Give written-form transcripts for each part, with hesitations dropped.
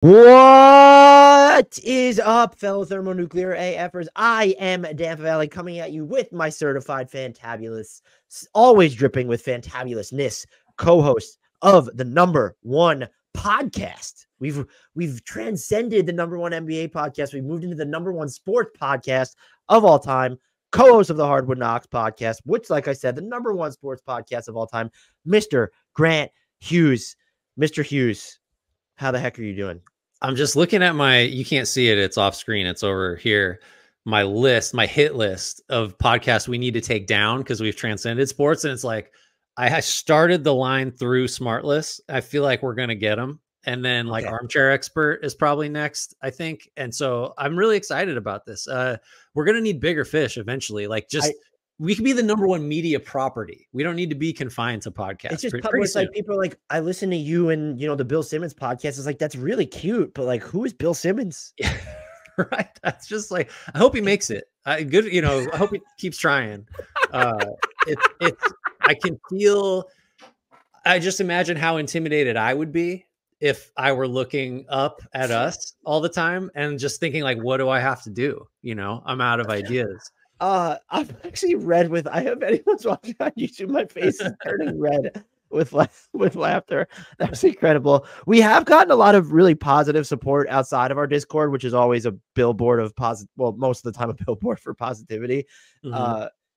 What is up, fellow thermonuclear AFers? I am Dan Valley coming at you with my certified fantabulous, always dripping with fantabulousness, co-host of the #1 podcast. We've transcended the #1 NBA podcast. We've moved into the #1 sports podcast of all time. Co-host of the HardwoodKnocks podcast, which, like I said, the #1 sports podcast of all time, Mr. Grant Hughes. Mr. Hughes, how the heck are you doing? I'm just looking at you can't see it. It's off screen. It's over here. My hit list of podcasts we need to take down because we've transcended sports. And it's like, I started the line through Smartless. I feel like we're going to get them. And then like Armchair Expert is probably next, I think. And so I'm really excited about this. We're going to need bigger fish eventually. Like we could be the #1 media property. We don't need to be confined to podcasts. It's just it's like people are like, I listen to you and the Bill Simmons podcast. It's like, that's really cute, but like, who is Bill Simmons? Right. That's just like, I hope he makes it. I hope he keeps trying. I just imagine how intimidated I would be if I were looking up at us all the time and just thinking like, what do I have to do? I'm out of ideas. I've actually read I have anyone's watching on YouTube, my face is turning red with laughter. That's incredible. We have gotten a lot of really positive support outside of our Discord, which is always a billboard of most of the time a billboard for positivity.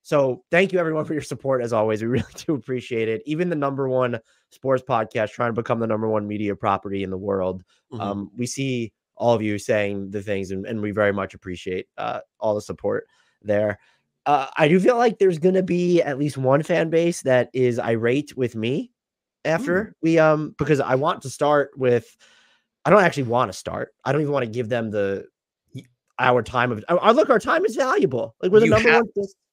So thank you everyone for your support. As always, we really do appreciate it. Even the #1 sports podcast trying to become the #1 media property in the world. We see all of you saying the things, and we very much appreciate all the support there. I do feel like there's going to be at least one fan base that is irate with me after we, because I want to start with, I don't actually want to start. I don't even want to give them our time of, our time is valuable. Like we're the #1.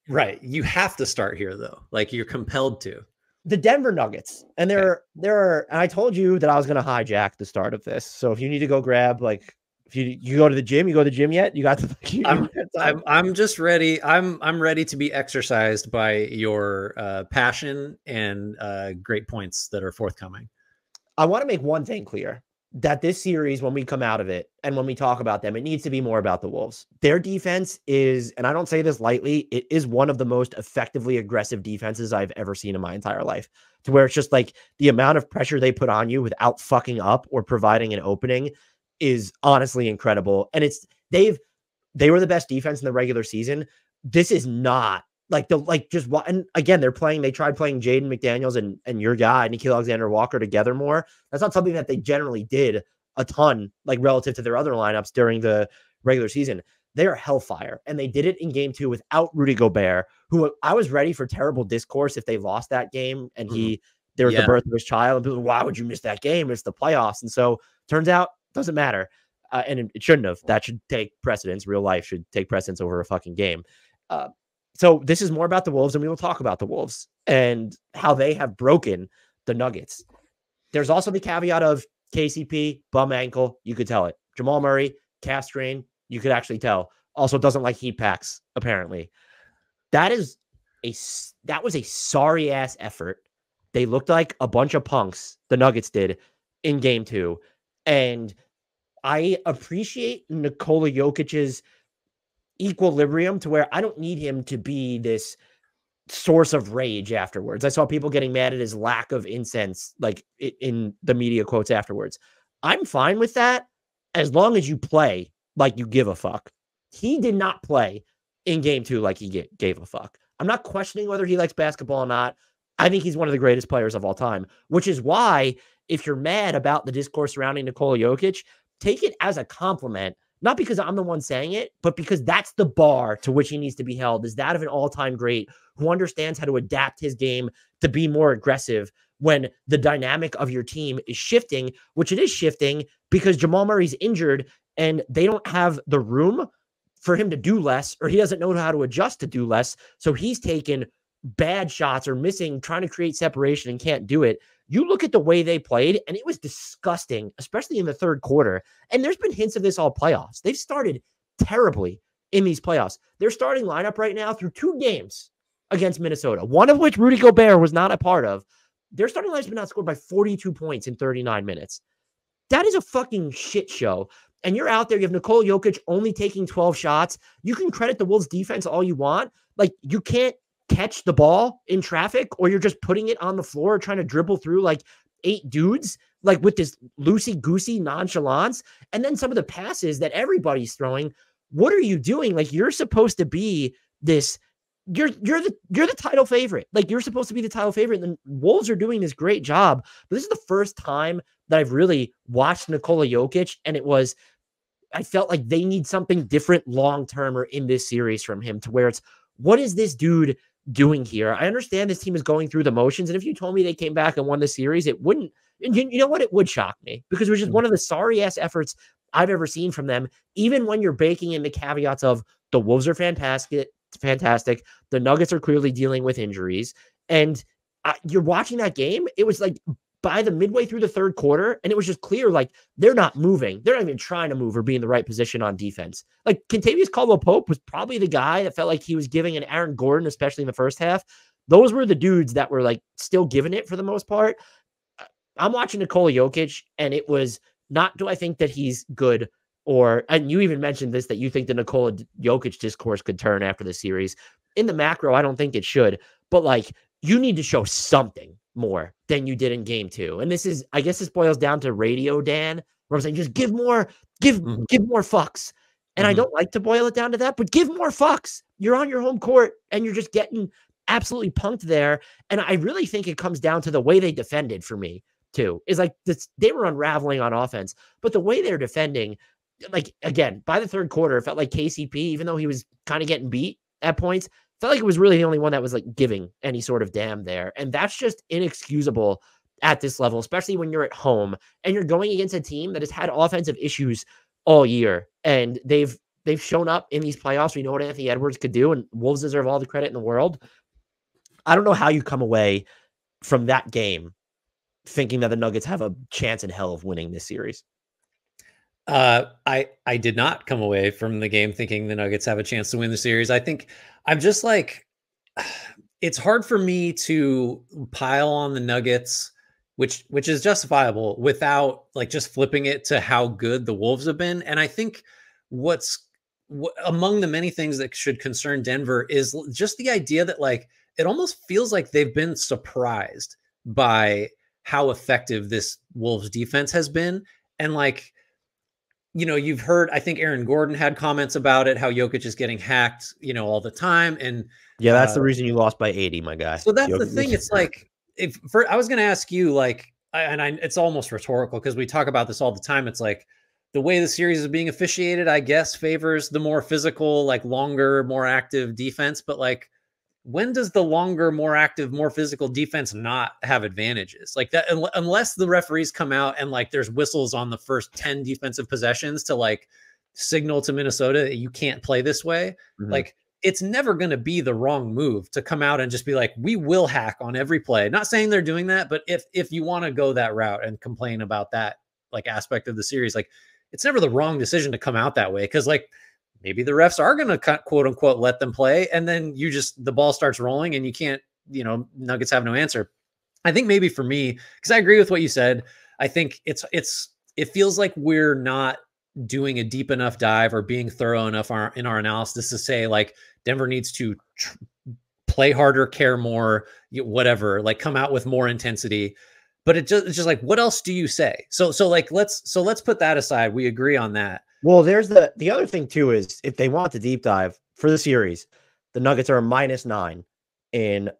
Right. You have to start here though. Like you're compelled to. The Denver Nuggets. And there are, and I told you that I was going to hijack the start of this. So if you need to go grab, like, if you go to the gym, you go to the gym yet? You got to. I'm just ready. I'm ready to be exercised by your passion and great points that are forthcoming. I want to make one thing clear, that this series, when we come out of it and when we talk about them, it needs to be more about the Wolves. Their defense is, and I don't say this lightly, it is one of the most effectively aggressive defenses I've ever seen in my entire life, to where it's just like the amount of pressure they put on you without fucking up or providing an opening is honestly incredible. And they were the best defense in the regular season. This is not and again, they tried playing Jaden McDaniels and your guy, Gilgeous-Alexander Walker, together more. That's not something that they generally did a ton, like relative to their other lineups during the regular season. They are hellfire. And they did it in game 2 without Rudy Gobert, who I was ready for terrible discourse if they lost that game and there was the birth of his child. And people, why would you miss that game? It's the playoffs. And so turns out, doesn't matter. And it shouldn't have. That should take precedence. Real life should take precedence over a fucking game. So this is more about the Wolves, and we will talk about the Wolves and how they have broken the Nuggets. There's also the caveat of KCP, bum ankle. You could tell it. Jamal Murray, calf strain. You could actually tell. Also doesn't like heat packs, apparently. That was a sorry-ass effort. They looked like a bunch of punks, the Nuggets did, in game 2. And I appreciate Nikola Jokic's equilibrium to where I don't need him to be this source of rage afterwards. I saw people getting mad at his lack of incense, like in the media quotes afterwards. I'm fine with that as long as you play like you give a fuck. He did not play in game 2 like he gave a fuck. I'm not questioning whether he likes basketball or not. I think he's one of the greatest players of all time, which is why if you're mad about the discourse surrounding Nikola Jokic, take it as a compliment, not because I'm the one saying it, but because that's the bar to which he needs to be held, is that of an all-time great who understands how to adapt his game to be more aggressive when the dynamic of your team is shifting, which it is shifting because Jamal Murray's injured and they don't have the room for him to do less, or he doesn't know how to adjust to do less. So he's taken bad shots or trying to create separation and can't do it. You look at the way they played, and it was disgusting, especially in the third quarter. And there's been hints of this all playoffs. They've started terribly in these playoffs. Their starting lineup right now through 2 games against Minnesota, one of which Rudy Gobert was not a part of. Their starting line's been outscored by 42 points in 39 minutes. that is a fucking shit show. And you're out there, you have Nikola Jokic only taking 12 shots. You can credit the Wolves defense all you want. Like, you can't catch the ball in traffic, or you're just putting it on the floor trying to dribble through like 8 dudes, like with this loosey-goosey nonchalance. And then some of the passes that everybody's throwing, what are you doing? Like, you're supposed to be this, you're the title favorite. Like, you're supposed to be the title favorite. And the Wolves are doing this great job. But this is the first time that I've really watched Nikola Jokic, and I felt like they need something different long-term or in this series from him, to where it's, what is this dude doing here? I understand this team is going through the motions. And if you told me they came back and won the series, it wouldn't, you know what? It would shock me, because it was just one of the sorry ass efforts I've ever seen from them. Even when you're baking in the caveats of the Wolves are fantastic. The Nuggets are clearly dealing with injuries, and you're watching that game. It was like by the midway through the third quarter, and it was just clear, like, they're not moving. They're not even trying to move or be in the right position on defense. Like, Kentavious Caldwell-Pope was probably the guy that felt like he was giving an Aaron Gordon, especially in the first half. Those were the dudes that were like still giving it for the most part. I'm watching Nikola Jokic, and it was not, do I think that he's good, and you even mentioned this, that you think the Nikola Jokic discourse could turn after the series. In the macro, I don't think it should, but like, you need to show something more than you did in game 2. And this is, I guess this boils down to radio Dan, where I'm saying, just give more fucks. And I don't like to boil it down to that, but give more fucks. You're on your home court, and you're just getting absolutely punked there. And I really think it comes down to the way they defended for me too. Is like this, they were unraveling on offense, but the way they're defending, like, again, by the third quarter, it felt like KCP, even though he was kind of getting beat at points, felt like it was really the only one that was like giving any sort of damn there. And that's just inexcusable at this level, especially when you're at home and you're going against a team that has had offensive issues all year. And they've shown up in these playoffs. We know what Anthony Edwards could do, and Wolves deserve all the credit in the world. I don't know how you come away from that game thinking that the Nuggets have a chance in hell of winning this series. I did not come away from the game thinking the Nuggets have a chance to win the series. I think I'm just like, it's hard for me to pile on the Nuggets, which is justifiable, without like just flipping it to how good the Wolves have been. And I think among the many things that should concern Denver is just the idea that, like, it almost feels like they've been surprised by how effective this Wolves defense has been. And like, you know, you've heard, I think Aaron Gordon had comments about it, how Jokic is getting hacked, you know, all the time. And yeah, that's the reason you lost by 80, my guy. So that's Jokic. The thing. It's like, I was going to ask you, like, it's almost rhetorical because we talk about this all the time. It's like the way the series is being officiated, I guess, favors the more physical, like longer, more active defense. But like, when does the longer, more active, more physical defense not have advantages like that? Unless the referees come out and like there's whistles on the first 10 defensive possessions to like signal to Minnesota that you can't play this way. Like, it's never going to be the wrong move to come out and just be like, we will hack on every play. Not saying they're doing that, but if you want to go that route and complain about that like aspect of the series, like, it's never the wrong decision to come out that way. Cause like, maybe the refs are going to quote unquote let them play, and then the ball starts rolling and you can't, you know, Nuggets have no answer. I think maybe for me, because I agree with what you said, I think it feels like we're not doing a deep enough dive or being thorough enough in our analysis to say like Denver needs to play harder, care more, whatever, like come out with more intensity. But it's just like, what else do you say? So let's put that aside. We agree on that. Well, there's the other thing too, is if they want the deep dive for the series, the Nuggets are a -9 in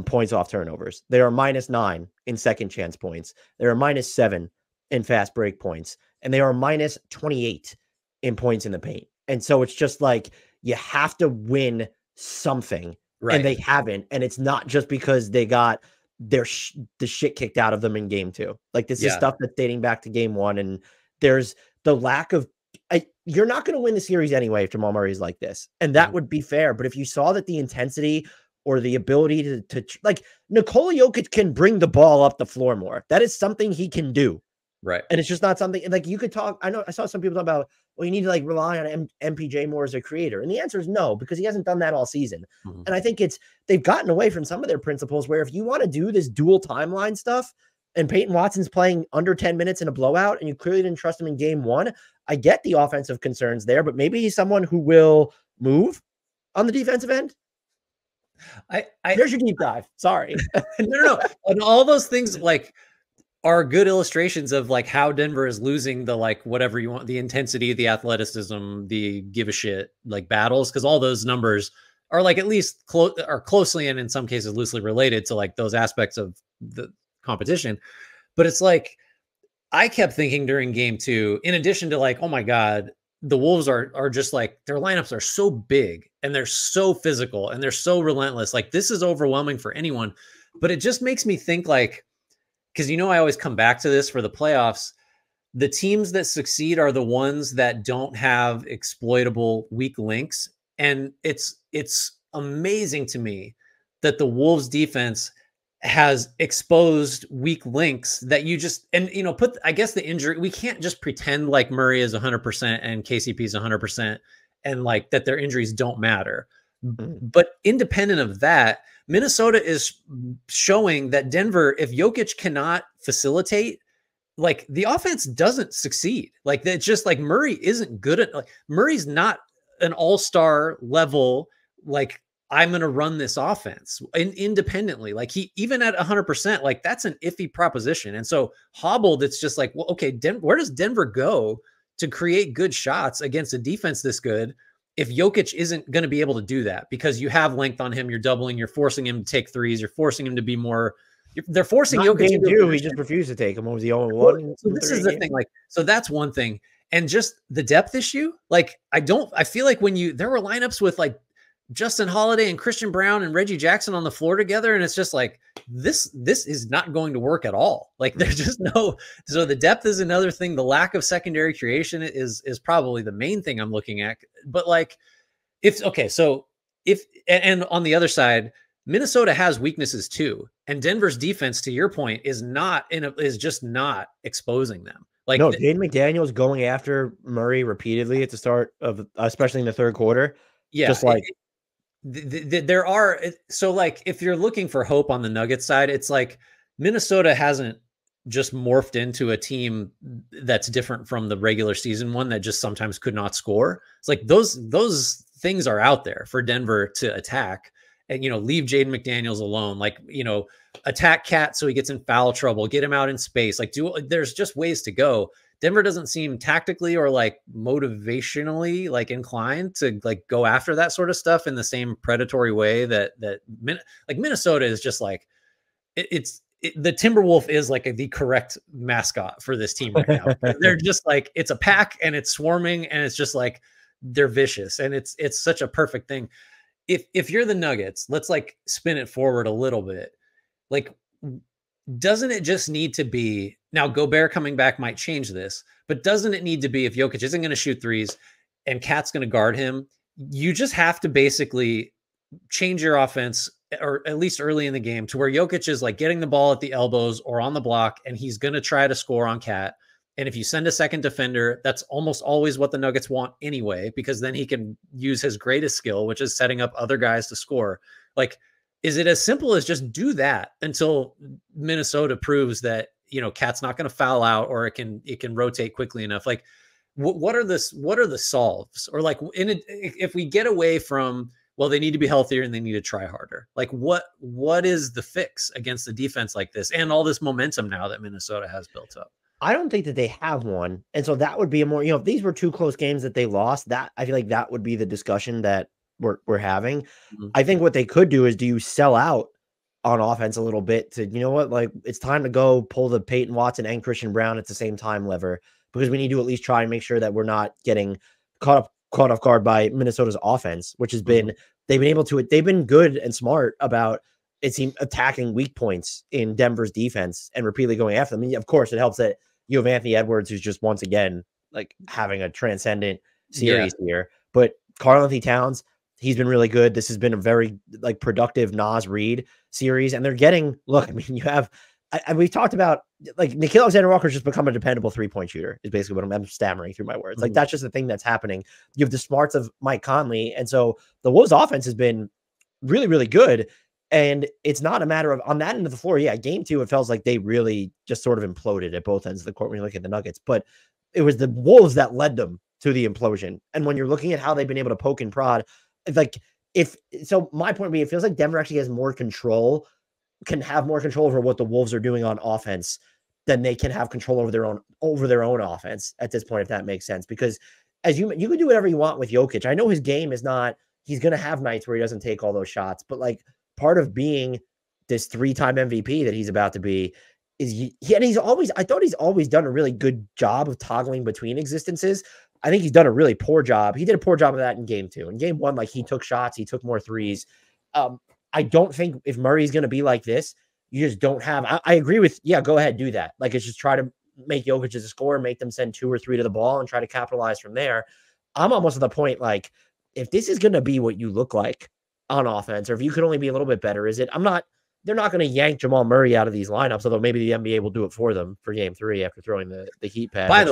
points off turnovers. They are -9 in second chance points. They're a -7 in fast break points, and they are -28 in points in the paint. And so it's just like, you have to win something, right? And they haven't. And it's not just because they got the shit kicked out of them in game 2. Like, this is stuff that's dating back to game 1, and there's the lack of. You're not going to win the series anyway if Jamal Murray is like this, and that would be fair. But if you saw that the intensity or the ability to like, Nikola Jokic can bring the ball up the floor more. That is something he can do, right? And it's just not something like you could talk. I know I saw some people talk about, well, you need to like rely on MPJ more as a creator, and the answer is no, because he hasn't done that all season. And I think they've gotten away from some of their principles where if you want to do this dual timeline stuff, and Peyton Watson's playing under 10 minutes in a blowout, and you clearly didn't trust him in game one, I get the offensive concerns there, but maybe he's someone who will move on the defensive end. There's your deep dive. Sorry. No. And all those things like are good illustrations of like how Denver is losing the like whatever you want, the intensity, the athleticism, the give a shit like battles, because all those numbers are like at least are closely and in some cases loosely related to like those aspects of the competition. But it's like I kept thinking during game two, in addition to like, oh my God, the Wolves are just like their lineups are so big and they're so physical and they're so relentless. Like this is overwhelming for anyone. But it just makes me think like, because I always come back to this for the playoffs. The teams that succeed are the ones that don't have exploitable weak links. And it's amazing to me that the Wolves defense has exposed weak links that you just, and I guess the injury, we can't just pretend like Murray is 100% and KCP is 100% and like that their injuries don't matter. But independent of that, Minnesota is showing that Denver, if Jokic cannot facilitate, like the offense doesn't succeed. Like that's just like Murray isn't good at, like Murray's not an all-star level. Like I'm going to run this offense independently. Like he, even at 100%, like that's an iffy proposition. And so hobbled, it's just like, well, okay, where does Denver go to create good shots against a defense this good if Jokic isn't going to be able to do that? Because you have length on him, you're doubling, you're forcing him to take threes, you're forcing him to be more. They're forcing Jokic to do. He just refused to take him. What was the only one? So this is the thing. Like, so that's one thing. And just the depth issue. Like, I feel like there were lineups with like Justin Holiday and Christian Brown and Reggie Jackson on the floor together. And it's just like, this is not going to work at all. Like there's just no, so the depth is another thing. The lack of secondary creation is probably the main thing I'm looking at. But like, and on the other side, Minnesota has weaknesses too. And Denver's defense, to your point, is just not exposing them. Like no, Jaden McDaniels going after Murray repeatedly at the start of, especially in the third quarter. Yeah. Just like, there are, so like if you're looking for hope on the Nuggets side, it's like Minnesota hasn't just morphed into a team that's different from the regular season one that just sometimes could not score. It's like those things are out there for Denver to attack and, leave Jaden McDaniels alone. Like, attack Cat so he gets in foul trouble, get him out in space. Like there's just ways to go. Denver doesn't seem tactically or like motivationally like inclined to like go after that sort of stuff in the same predatory way that like Minnesota is just like the Timberwolf is like the correct mascot for this team right now. They're just like, it's a pack and it's swarming and it's just like they're vicious and it's such a perfect thing. If you're the Nuggets, let's like spin it forward a little bit. Like, doesn't it just need to be, now Gobert coming back might change this, but doesn't it need to be, if Jokic isn't going to shoot threes and Cat's going to guard him, you just have to basically change your offense, or at least early in the game, to where Jokic is like getting the ball at the elbows or on the block, and he's going to try to score on Cat. And if you send a second defender, that's almost always what the Nuggets want anyway, because then he can use his greatest skill, which is setting up other guys to score. Like, is it as simple as just do that until Minnesota proves that, Cat's not going to foul out, or it can rotate quickly enough? Like, what are the solves? Or like, if we get away from, well, they need to be healthier and they need to try harder. Like what is the fix against a defense like this and all this momentum now that Minnesota has built up? I don't think that they have one. And so that would be a more, if these were two close games that they lost, that I feel like that would be the discussion that we're having. Mm-hmm. I think what they could do is, do you sell out on offense a little bit to, like it's time to go pull the Peyton Watson and Christian Brown at the same time lever, because we need to at least try and make sure that we're not getting caught off guard by Minnesota's offense, which has been, they've been good and smart about, it seems, attacking weak points in Denver's defense and repeatedly going after them. I mean, of course, it helps that you have Anthony Edwards, who's just once again like having a transcendent series here. But Karl-Anthony Towns, he's been really good. This has been a very like productive Naz Reid series, and they're getting, look, I mean, you have, we've talked about like Gilgeous-Alexander just become a dependable 3-point shooter is basically what I'm stammering through my words. Like that's just the thing that's happening. You have the smarts of Mike Conley. And so the Wolves offense has been really, really good. And it's not a matter of on that end of the floor. Yeah, game 2, it felt like they really just sort of imploded at both ends of the court when you look at the Nuggets. But it was the Wolves that led them to the implosion. And when you're looking at how they've been able to poke and prod, it's like my point being, it feels like Denver actually has more control, can have more control over what the Wolves are doing on offense than they can have control over their own offense at this point, if that makes sense. Because as you can do whatever you want with Jokic. I know his game is not, he's going to have nights where he doesn't take all those shots, but like part of being this 3-time MVP that he's about to be is I thought he's always done a really good job of toggling between existences. I think he's done a really poor job. He did a poor job of that in game 2. In game 1, like he took shots, he took more threes. I don't think if Murray's going to be like this, you just don't have, I agree with, yeah, go ahead, do that. Like it's just try to make Jokic as a scorer, make them send 2 or 3 to the ball and try to capitalize from there. I'm almost at the point, like, if this is going to be what you look like on offense, or if you could only be a little bit better, they're not going to yank Jamal Murray out of these lineups, although maybe the NBA will do it for them for game 3 after throwing the heat pad. By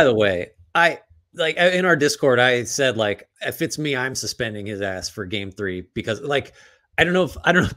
the way, I like in our Discord, I said, like, if it's me, I'm suspending his ass for game 3 because, like, I don't know.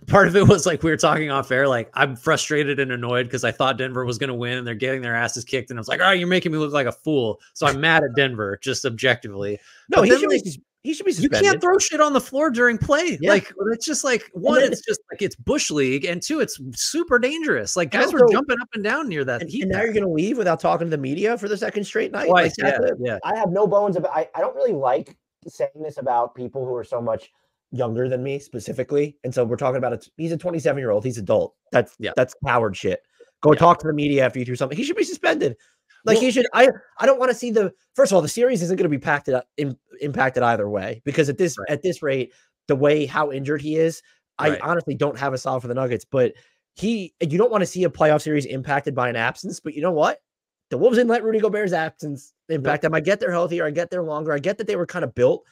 Part of it was like we were talking off air. Like I'm frustrated and annoyed because I thought Denver was going to win and they're getting their asses kicked. And I was like, oh, you're making me look like a fool. So I'm mad at Denver just objectively. No, he should be suspended. You can't throw shit on the floor during play. Yeah. Like it's just like, one, it's just like it's Bush League, and 2, it's super dangerous. Like guys were jumping up and down near that. And now you're going to leave without talking to the media for the second straight night. Twice, like, yeah. I have no bones about. I don't really like saying this about people who are so much younger than me specifically. And so we're talking about he's a 27-year-old. He's adult. That's coward shit. Go talk to the media after you do something. He should be suspended. Like he should. I don't want to see first of all, the series isn't going to be impacted either way, because at this rate, the way how injured he is, I honestly don't have a solve for the Nuggets, but you don't want to see a playoff series impacted by an absence. But you know what? The Wolves didn't let Rudy Gobert's absence impact them. I get they're healthier. I get they're longer. I get that they were kind of built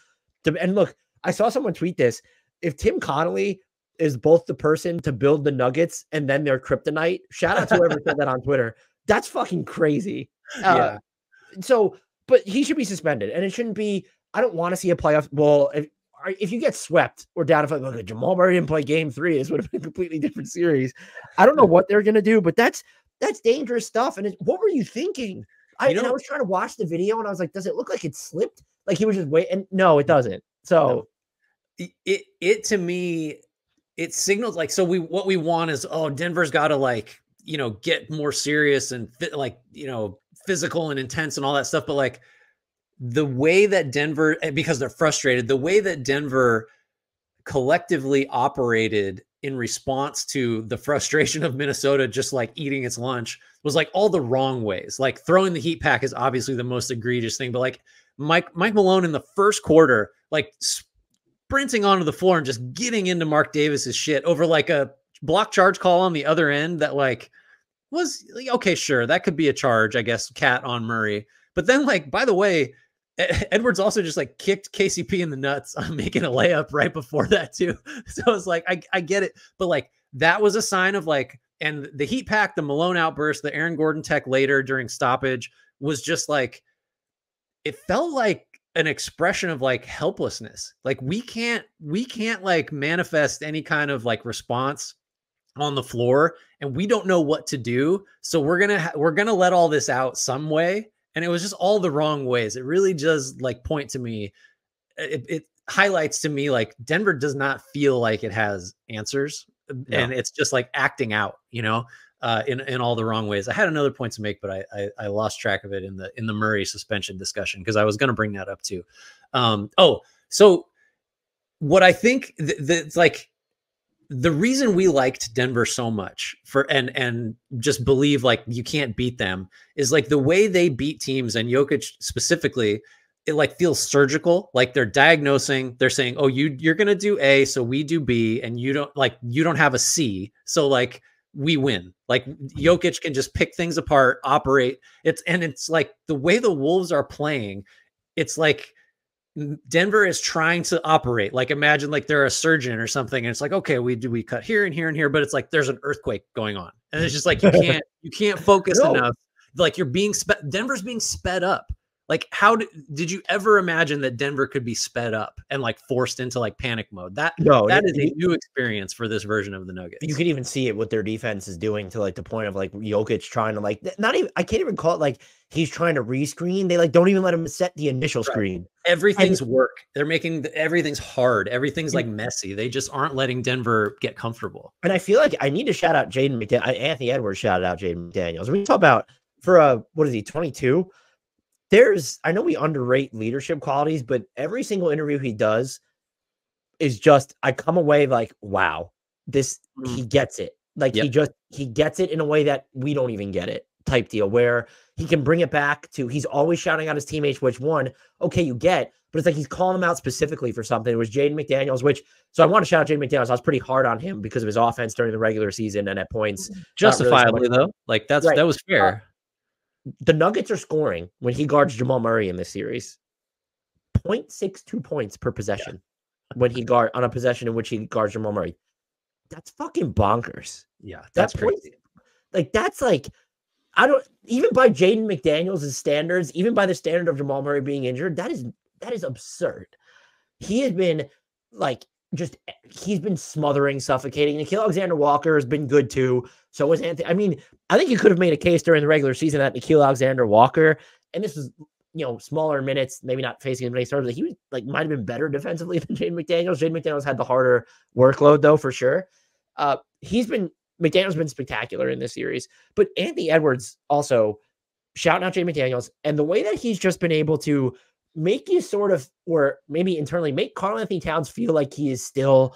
to, and look, I saw someone tweet this. If Tim Connolly is both the person to build the Nuggets and then their kryptonite, shout out to whoever said that on Twitter. That's fucking crazy. But he should be suspended, and it shouldn't be. I don't want to see a playoff. Well, if you get swept or down, if like Jamal Murray didn't play game 3, this would have been a completely different series. I don't know what they're gonna do, but that's dangerous stuff. And what were you thinking? I was trying to watch the video, and I was like, does it look like it slipped? Like he was just waiting. And no, it doesn't. So. It to me, it signals like, so what we want is, Denver's got to, like, get more serious and physical and intense and all that stuff. But like the way that Denver, because they're frustrated, the way that Denver collectively operated in response to the frustration of Minnesota just like eating its lunch was like all the wrong ways. Like throwing the heat pack is obviously the most egregious thing, but like Mike Malone in the first quarter, like sprinting onto the floor and just getting into Mark Davis's shit over like a block charge call on the other end that like was like, okay, sure, that could be a charge, I guess, Cat on Murray. But then, like, by the way, Edwards also just like kicked KCP in the nuts on making a layup right before that too. So it's like, I get it, but like that was a sign of like, and the heat pack, the Malone outburst, the Aaron Gordon tech later during stoppage was just like, it felt like an expression of like helplessness. Like we can't like manifest any kind of like response on the floor, and we don't know what to do. So we're going to let all this out some way. And it was just all the wrong ways. It really does like point to me. It highlights to me, like Denver does not feel like it has answers, and it's just like acting out, in all the wrong ways. I had another point to make, but I lost track of it in the Murray suspension discussion, because I was going to bring that up too. So what I think it's like the reason we liked Denver so much and just believe like you can't beat them is like the way they beat teams, and Jokic specifically, it like feels surgical. Like they're diagnosing, they're saying, oh, you're going to do A, so we do B, and you don't have a C. So like we win. Like Jokic can just pick things apart, operate. It's like the way the Wolves are playing, it's like Denver is trying to operate. Like imagine like they're a surgeon or something, and it's like, okay, we cut here and here and here, but it's like there's an earthquake going on, and it's just like you can't focus enough. Like you're being Denver's being sped up. Like, how did you ever imagine that Denver could be sped up and like forced into like panic mode? That is a new experience for this version of the Nuggets. You could even see it what their defense is doing to like the point of like Jokic trying to like not even, I can't even call it like he's trying to rescreen. They like don't even let him set the initial screen. Everything's work. They're making everything's hard. Everything's like messy. They just aren't letting Denver get comfortable. And I feel like I need to shout out Jaden McDaniels. Anthony Edwards shouted out Jaden McDaniels. We talk about for what is he, 22? I know we underrate leadership qualities, but every single interview he does is just, I come away like, wow, he gets it. Like he gets it in a way that we don't even get it type deal, where he can bring it back to, he's always shouting out his teammates, which one, okay, you get, but it's like he's calling them out specifically for something. It was Jaden McDaniels, so I want to shout out Jaden McDaniels. I was pretty hard on him because of his offense during the regular season and at points. Justifiably, though. Like that was fair. The Nuggets are scoring when he guards Jamal Murray in this series 0.62 points per possession when he on a possession in which he guards Jamal Murray. That's fucking bonkers. Yeah, that's crazy. Like that's like, I don't, even by Jaden McDaniels' standards, even by the standard of Jamal Murray being injured, that is absurd. He has been like he's been smothering, suffocating. Gilgeous-Alexander Walker has been good too. So was Anthony. I mean, I think you could have made a case during the regular season that Gilgeous-Alexander Walker, and this was, smaller minutes, maybe not facing as many starters, that he was like might have been better defensively than Jaden McDaniels. Jaden McDaniels had the harder workload though, for sure. McDaniels been spectacular in this series, but Anthony Edwards also shouting out Jaden McDaniels, and the way that he's just been able to make you sort of, or maybe internally make Karl-Anthony Towns feel like he is still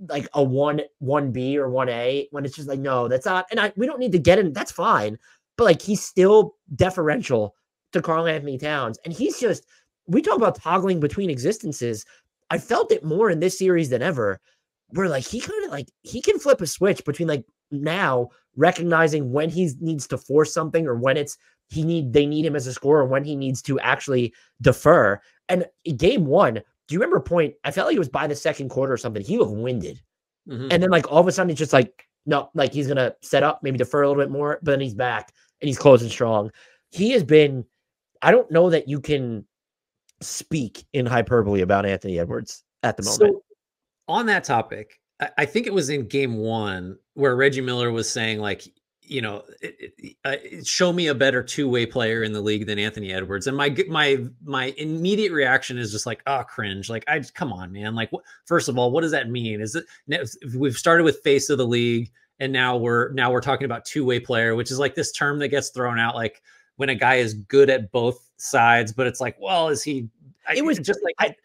like a 1B or 1A, when it's just like, no, that's not, and we don't need to get in, that's fine, but like he's still deferential to Karl-Anthony Towns, and he's just, we talk about toggling between existences. I felt it more in this series than ever, where like he kind of like, he can flip a switch between like now recognizing when he needs to force something or when they need him as a scorer, when he needs to actually defer. And in game one, do you remember a point? I felt like it was by the second quarter or something. He looked winded. And then like all of a sudden it's just like, no, like he's going to set up, maybe defer a little bit more, but then he's back and he's closing strong. He has been, I don't know that you can speak in hyperbole about Anthony Edwards at the moment. So on that topic, I think it was in game one where Reggie Miller was saying like, show me a better two-way player in the league than Anthony Edwards. And my immediate reaction is just like, oh, cringe. Like, come on, man. Like, first of all, what does that mean? Is it, we've started with face of the league, and now we're talking about two-way player, which is like this term that gets thrown out, like when a guy is good at both sides, but it's like, well, is he? It was just like,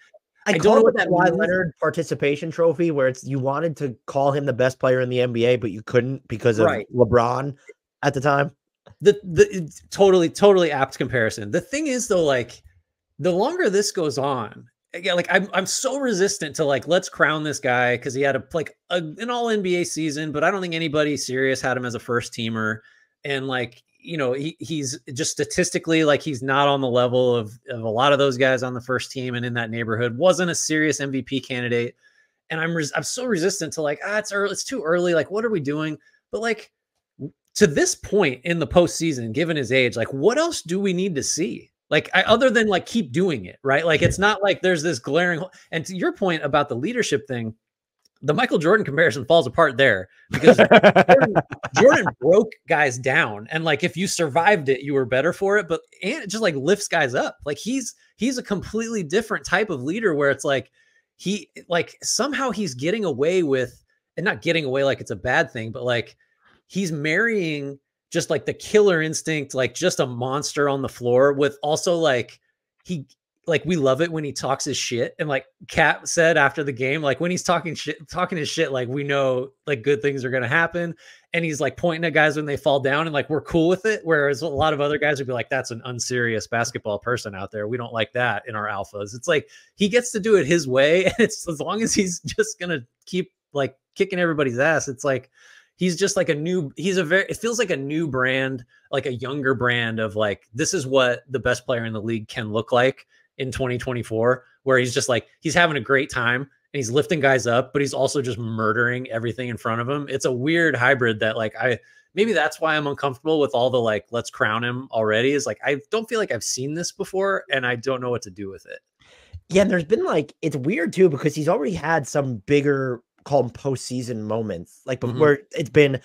I don't know what that Kawhi Leonard participation trophy, where it's, you wanted to call him the best player in the NBA, but you couldn't because of LeBron at the time. The totally apt comparison. The thing is though, like the longer this goes on, again, like I'm so resistant to like, let's crown this guy because he had an all NBA season, but I don't think anybody serious had him as a first teamer. And like, he's just statistically, like he's not on the level of a lot of those guys on the first team and in that neighborhood. Wasn't a serious MVP candidate. And I'm so resistant to like, it's too early. Like, what are we doing? But like to this point in the postseason, given his age, like what else do we need to see? Like other than like keep doing it, right? Like it's not like there's this glaring. And to your point about the leadership thing, the Michael Jordan comparison falls apart there because Jordan broke guys down, and like if you survived it, you were better for it. But it just like lifts guys up. Like he's a completely different type of leader, where it's like somehow he's getting away with, and not getting away like it's a bad thing, but like he's marrying just like the killer instinct, like just a monster on the floor, with also like we love it when he talks his shit. And like Kat said after the game, like when he's talking his shit, like we know like good things are going to happen. And he's like pointing at guys when they fall down, and like, we're cool with it. Whereas a lot of other guys would be like, that's an unserious basketball person out there. We don't like that in our alphas. It's like, he gets to do it his way. And it's, as long as he's just going to keep like kicking everybody's ass, it's like, he's just like it feels like a new brand, like a younger brand of like, this is what the best player in the league can look like in 2024, where he's just like, he's having a great time and he's lifting guys up, but he's also just murdering everything in front of him. It's a weird hybrid that like maybe that's why I'm uncomfortable with all the like, let's crown him already. Is like, I don't feel like I've seen this before and I don't know what to do with it. Yeah, and there's been like, it's weird too, because he's already had some bigger, call them postseason moments, like where it's been,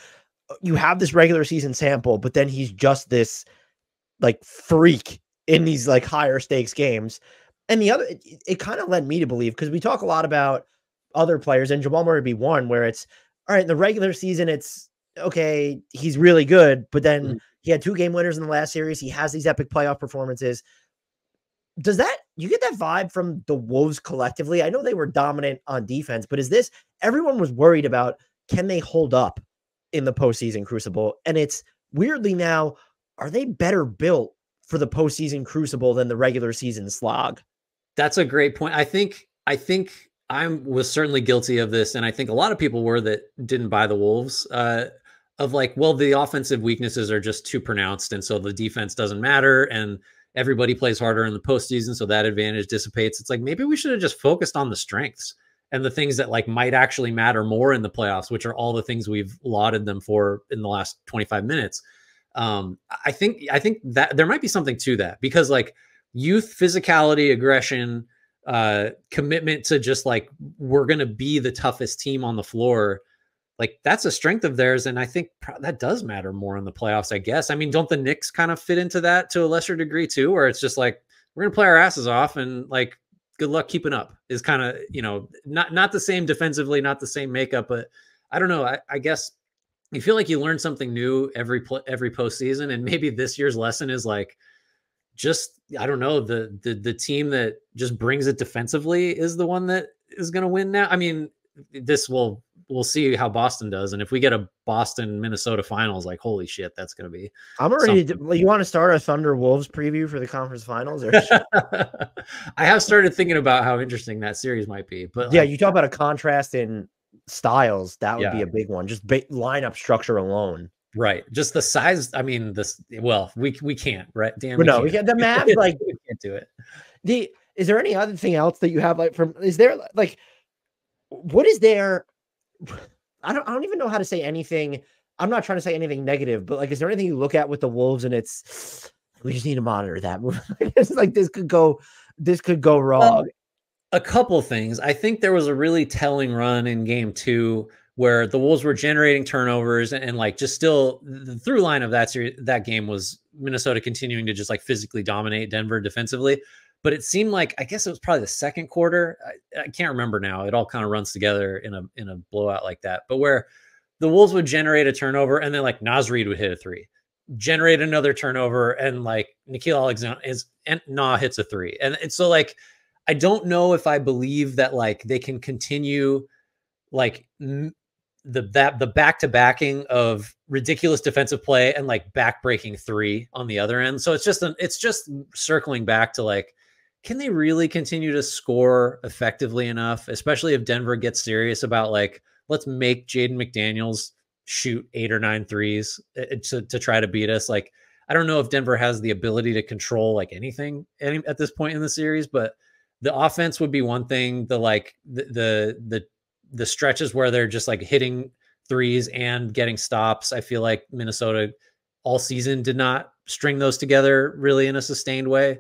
you have this regular season sample, but then he's just this like freak in these like higher stakes games. And the other, it kind of led me to believe, because we talk a lot about other players, and Jamal Murray would be one, where it's all right in the regular season, it's okay, he's really good, but then he had 2 game winners in the last series. He has these epic playoff performances. Does that, you get that vibe from the Wolves collectively? I know they were dominant on defense, but is this, everyone was worried about, can they hold up in the postseason crucible? And it's weirdly now, are they better built for the postseason crucible than the regular season slog? That's a great point. I think I was certainly guilty of this, and I think a lot of people were that didn't buy the Wolves. Of like, well, the offensive weaknesses are just too pronounced, and so the defense doesn't matter, and everybody plays harder in the postseason, so that advantage dissipates. It's like, maybe we should have just focused on the strengths and the things that like might actually matter more in the playoffs, which are all the things we've lauded them for in the last 25 minutes. I think that there might be something to that, because like youth, physicality, aggression, commitment to just like, we're going to be the toughest team on the floor. Like that's a strength of theirs. And I think that does matter more in the playoffs, I guess. I mean, don't the Knicks kind of fit into that to a lesser degree too, where it's just like, we're going to play our asses off and like, good luck keeping up, is kind of, you know, not the same defensively, not the same makeup, but I don't know. I guess you feel like you learn something new every postseason. And maybe this year's lesson is like, just, I don't know, the team that just brings it defensively is the one that is going to win now. I mean, we'll see how Boston does. And if we get a Boston Minnesota finals, like, holy shit, that's going to be, I'm already, you want to start a Thunder Wolves preview for the conference finals? Or I have started thinking about how interesting that series might be, but yeah, like, you talk about a contrast in styles. That would be a big one. Just lineup structure alone. Right. Just the size. I mean, we can't, right? Dan, we can't. The Mavs, like, we can't do it. Is there any other thing else that you have, like, is there like, what is there? I don't even know how to say anything. I'm not trying to say anything negative, but like, is there anything you look at with the Wolves and it's, we just need to monitor that move? It's like, this could go wrong. A couple things. I think there was a really telling run in game 2 where the Wolves were generating turnovers, and like, just still the through line of that game was Minnesota continuing to just like physically dominate Denver defensively. But it seemed like, I guess it was probably the second quarter. I can't remember now. It all kind of runs together in a blowout like that. But where the Wolves would generate a turnover, and then like Naz Reid would hit a 3, generate another turnover, and like Gilgeous-Alexander hits a 3. And so like, I don't know if I believe that like they can continue like the back-to-backing of ridiculous defensive play and like back-breaking 3 on the other end. So it's just circling back to like, can they really continue to score effectively enough, especially if Denver gets serious about like, let's make Jaden McDaniels shoot 8 or 9 threes to try to beat us. Like, I don't know if Denver has the ability to control like anything at this point in the series, but the offense would be one thing. The stretches where they're just like hitting threes and getting stops, I feel like Minnesota all season did not string those together really in a sustained way.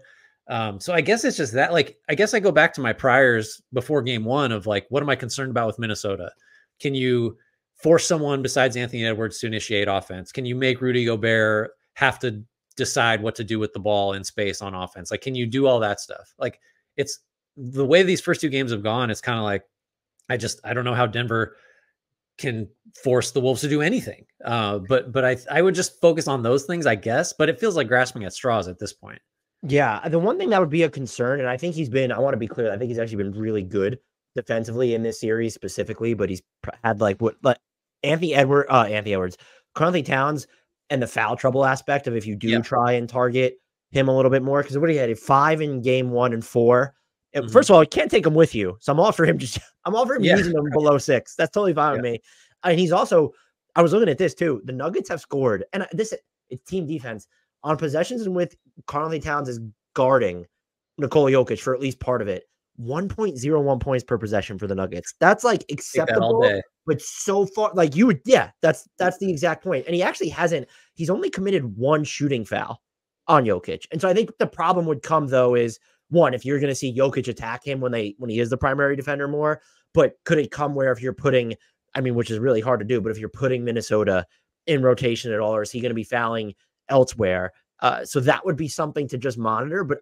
So I guess it's just that, like, I guess I go back to my priors before game 1 of like, what am I concerned about with Minnesota? Can you force someone besides Anthony Edwards to initiate offense? Can you make Rudy Gobert have to decide what to do with the ball in space on offense? Like, can you do all that stuff? Like, it's the way these first 2 games have gone. It's kind of like, I don't know how Denver can force the Wolves to do anything. But I would just focus on those things, I guess, but it feels like grasping at straws at this point. Yeah. The one thing that would be a concern, and I think I want to be clear, I think he's actually been really good defensively in this series specifically, but he's had like Anthony Edwards, Karl-Anthony Towns, and the foul trouble aspect of if you do try and target him a little bit more, because what he had 5 in game 1 and 4. First of all, I can't take him with you, so I'm all for him using them below 6. That's totally fine with me. And he's also, I was looking at this too. The Nuggets have scored, and it's team defense on possessions, and with Karl-Anthony Towns is guarding Nikola Jokic for at least part of it. 1.01 points per possession for the Nuggets. That's like Take that all acceptable, day. but so far, like you would, yeah, that's the exact point. And he actually hasn't, he's only committed one shooting foul on Jokic. And so I think the problem would come though is one, if you're going to see Jokic attack him when he is the primary defender more, but could it come where if you're putting, I mean, which is really hard to do, but if you're putting Minnesota in rotation at all, or is he going to be fouling elsewhere? So that would be something to just monitor, but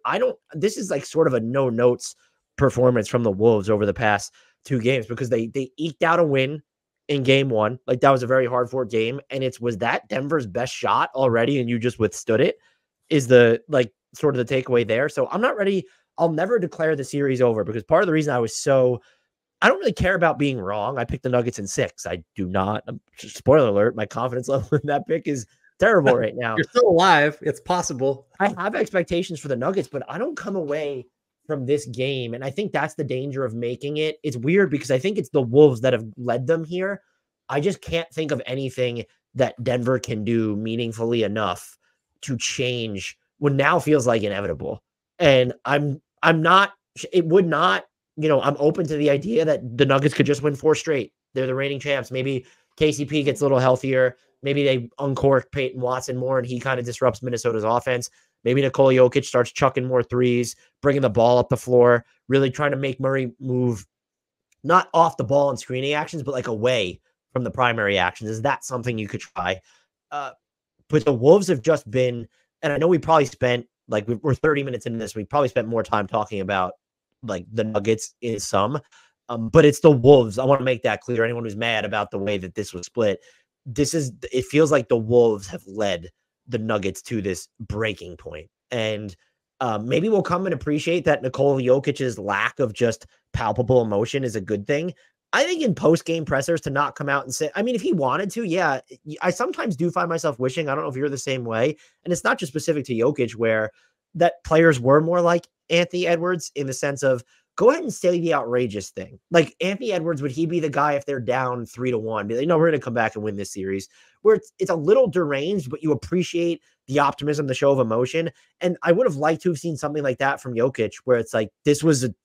this is like sort of a no notes performance from the Wolves over the past 2 games because they eked out a win in game 1. Like that was a very hard fought game. And was that Denver's best shot already and you just withstood it is the like sort of the takeaway there. So I'm not ready. I'll never declare the series over because part of the reason I don't really care about being wrong. I picked the Nuggets in 6. I do not. Spoiler alert, my confidence level in that pick is terrible right now. You're still alive. It's possible. I have expectations for the Nuggets, but I don't come away from this game. And I think that's the danger of making it. It's weird because I think it's the Wolves that have led them here. I just can't think of anything that Denver can do meaningfully enough to change what now feels like inevitable. And I'm not, it would not, I'm open to the idea that the Nuggets could just win 4 straight. They're the reigning champs. Maybe KCP gets a little healthier. Maybe they uncork Peyton Watson more and he kind of disrupts Minnesota's offense. Maybe Nikola Jokic starts chucking more threes, bringing the ball up the floor, really trying to make Murray move not off the ball and screening actions, but like away from the primary actions. Is that something you could try? But the Wolves have just been, and I know we probably spent, like we're 30 minutes into this, we probably spent more time talking about like the Nuggets in some, but it's the Wolves. I want to make that clear. Anyone who's mad about the way that this was split, it feels like the Wolves have led the Nuggets to this breaking point. And maybe we'll come and appreciate that Nikola Jokic's lack of just palpable emotion is a good thing. I think in post-game pressers to not come out and say, I mean, if he wanted to, yeah, I sometimes do find myself wishing, I don't know if you're the same way, and it's not just specific to Jokic, where that players were more like Anthony Edwards in the sense of, go ahead and say the outrageous thing. Like Anthony Edwards, would he be the guy if they're down 3-1? Be like, no, we're going to come back and win this series. Where it's a little deranged, but you appreciate the optimism, the show of emotion. And I would have liked to have seen something like that from Jokic, where it's like, this was an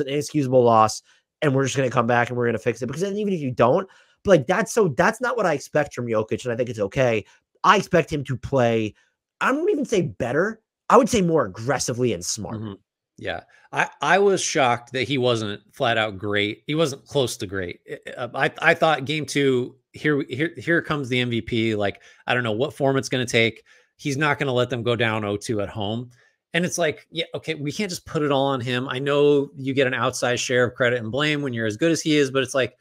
inexcusable loss, and we're just going to come back and we're going to fix it. Because even if you don't, but like that's not what I expect from Jokic, and I think it's okay. I expect him to play, I don't even say better, I would say more aggressively and smart. Mm-hmm. Yeah. I was shocked that he wasn't flat out great. He wasn't close to great. I thought game 2, here comes the MVP. Like, I don't know what form it's going to take. He's not going to let them go down 0-2 at home. And it's like, yeah, okay, we can't just put it all on him. I know you get an outsized share of credit and blame when you're as good as he is, but it's like,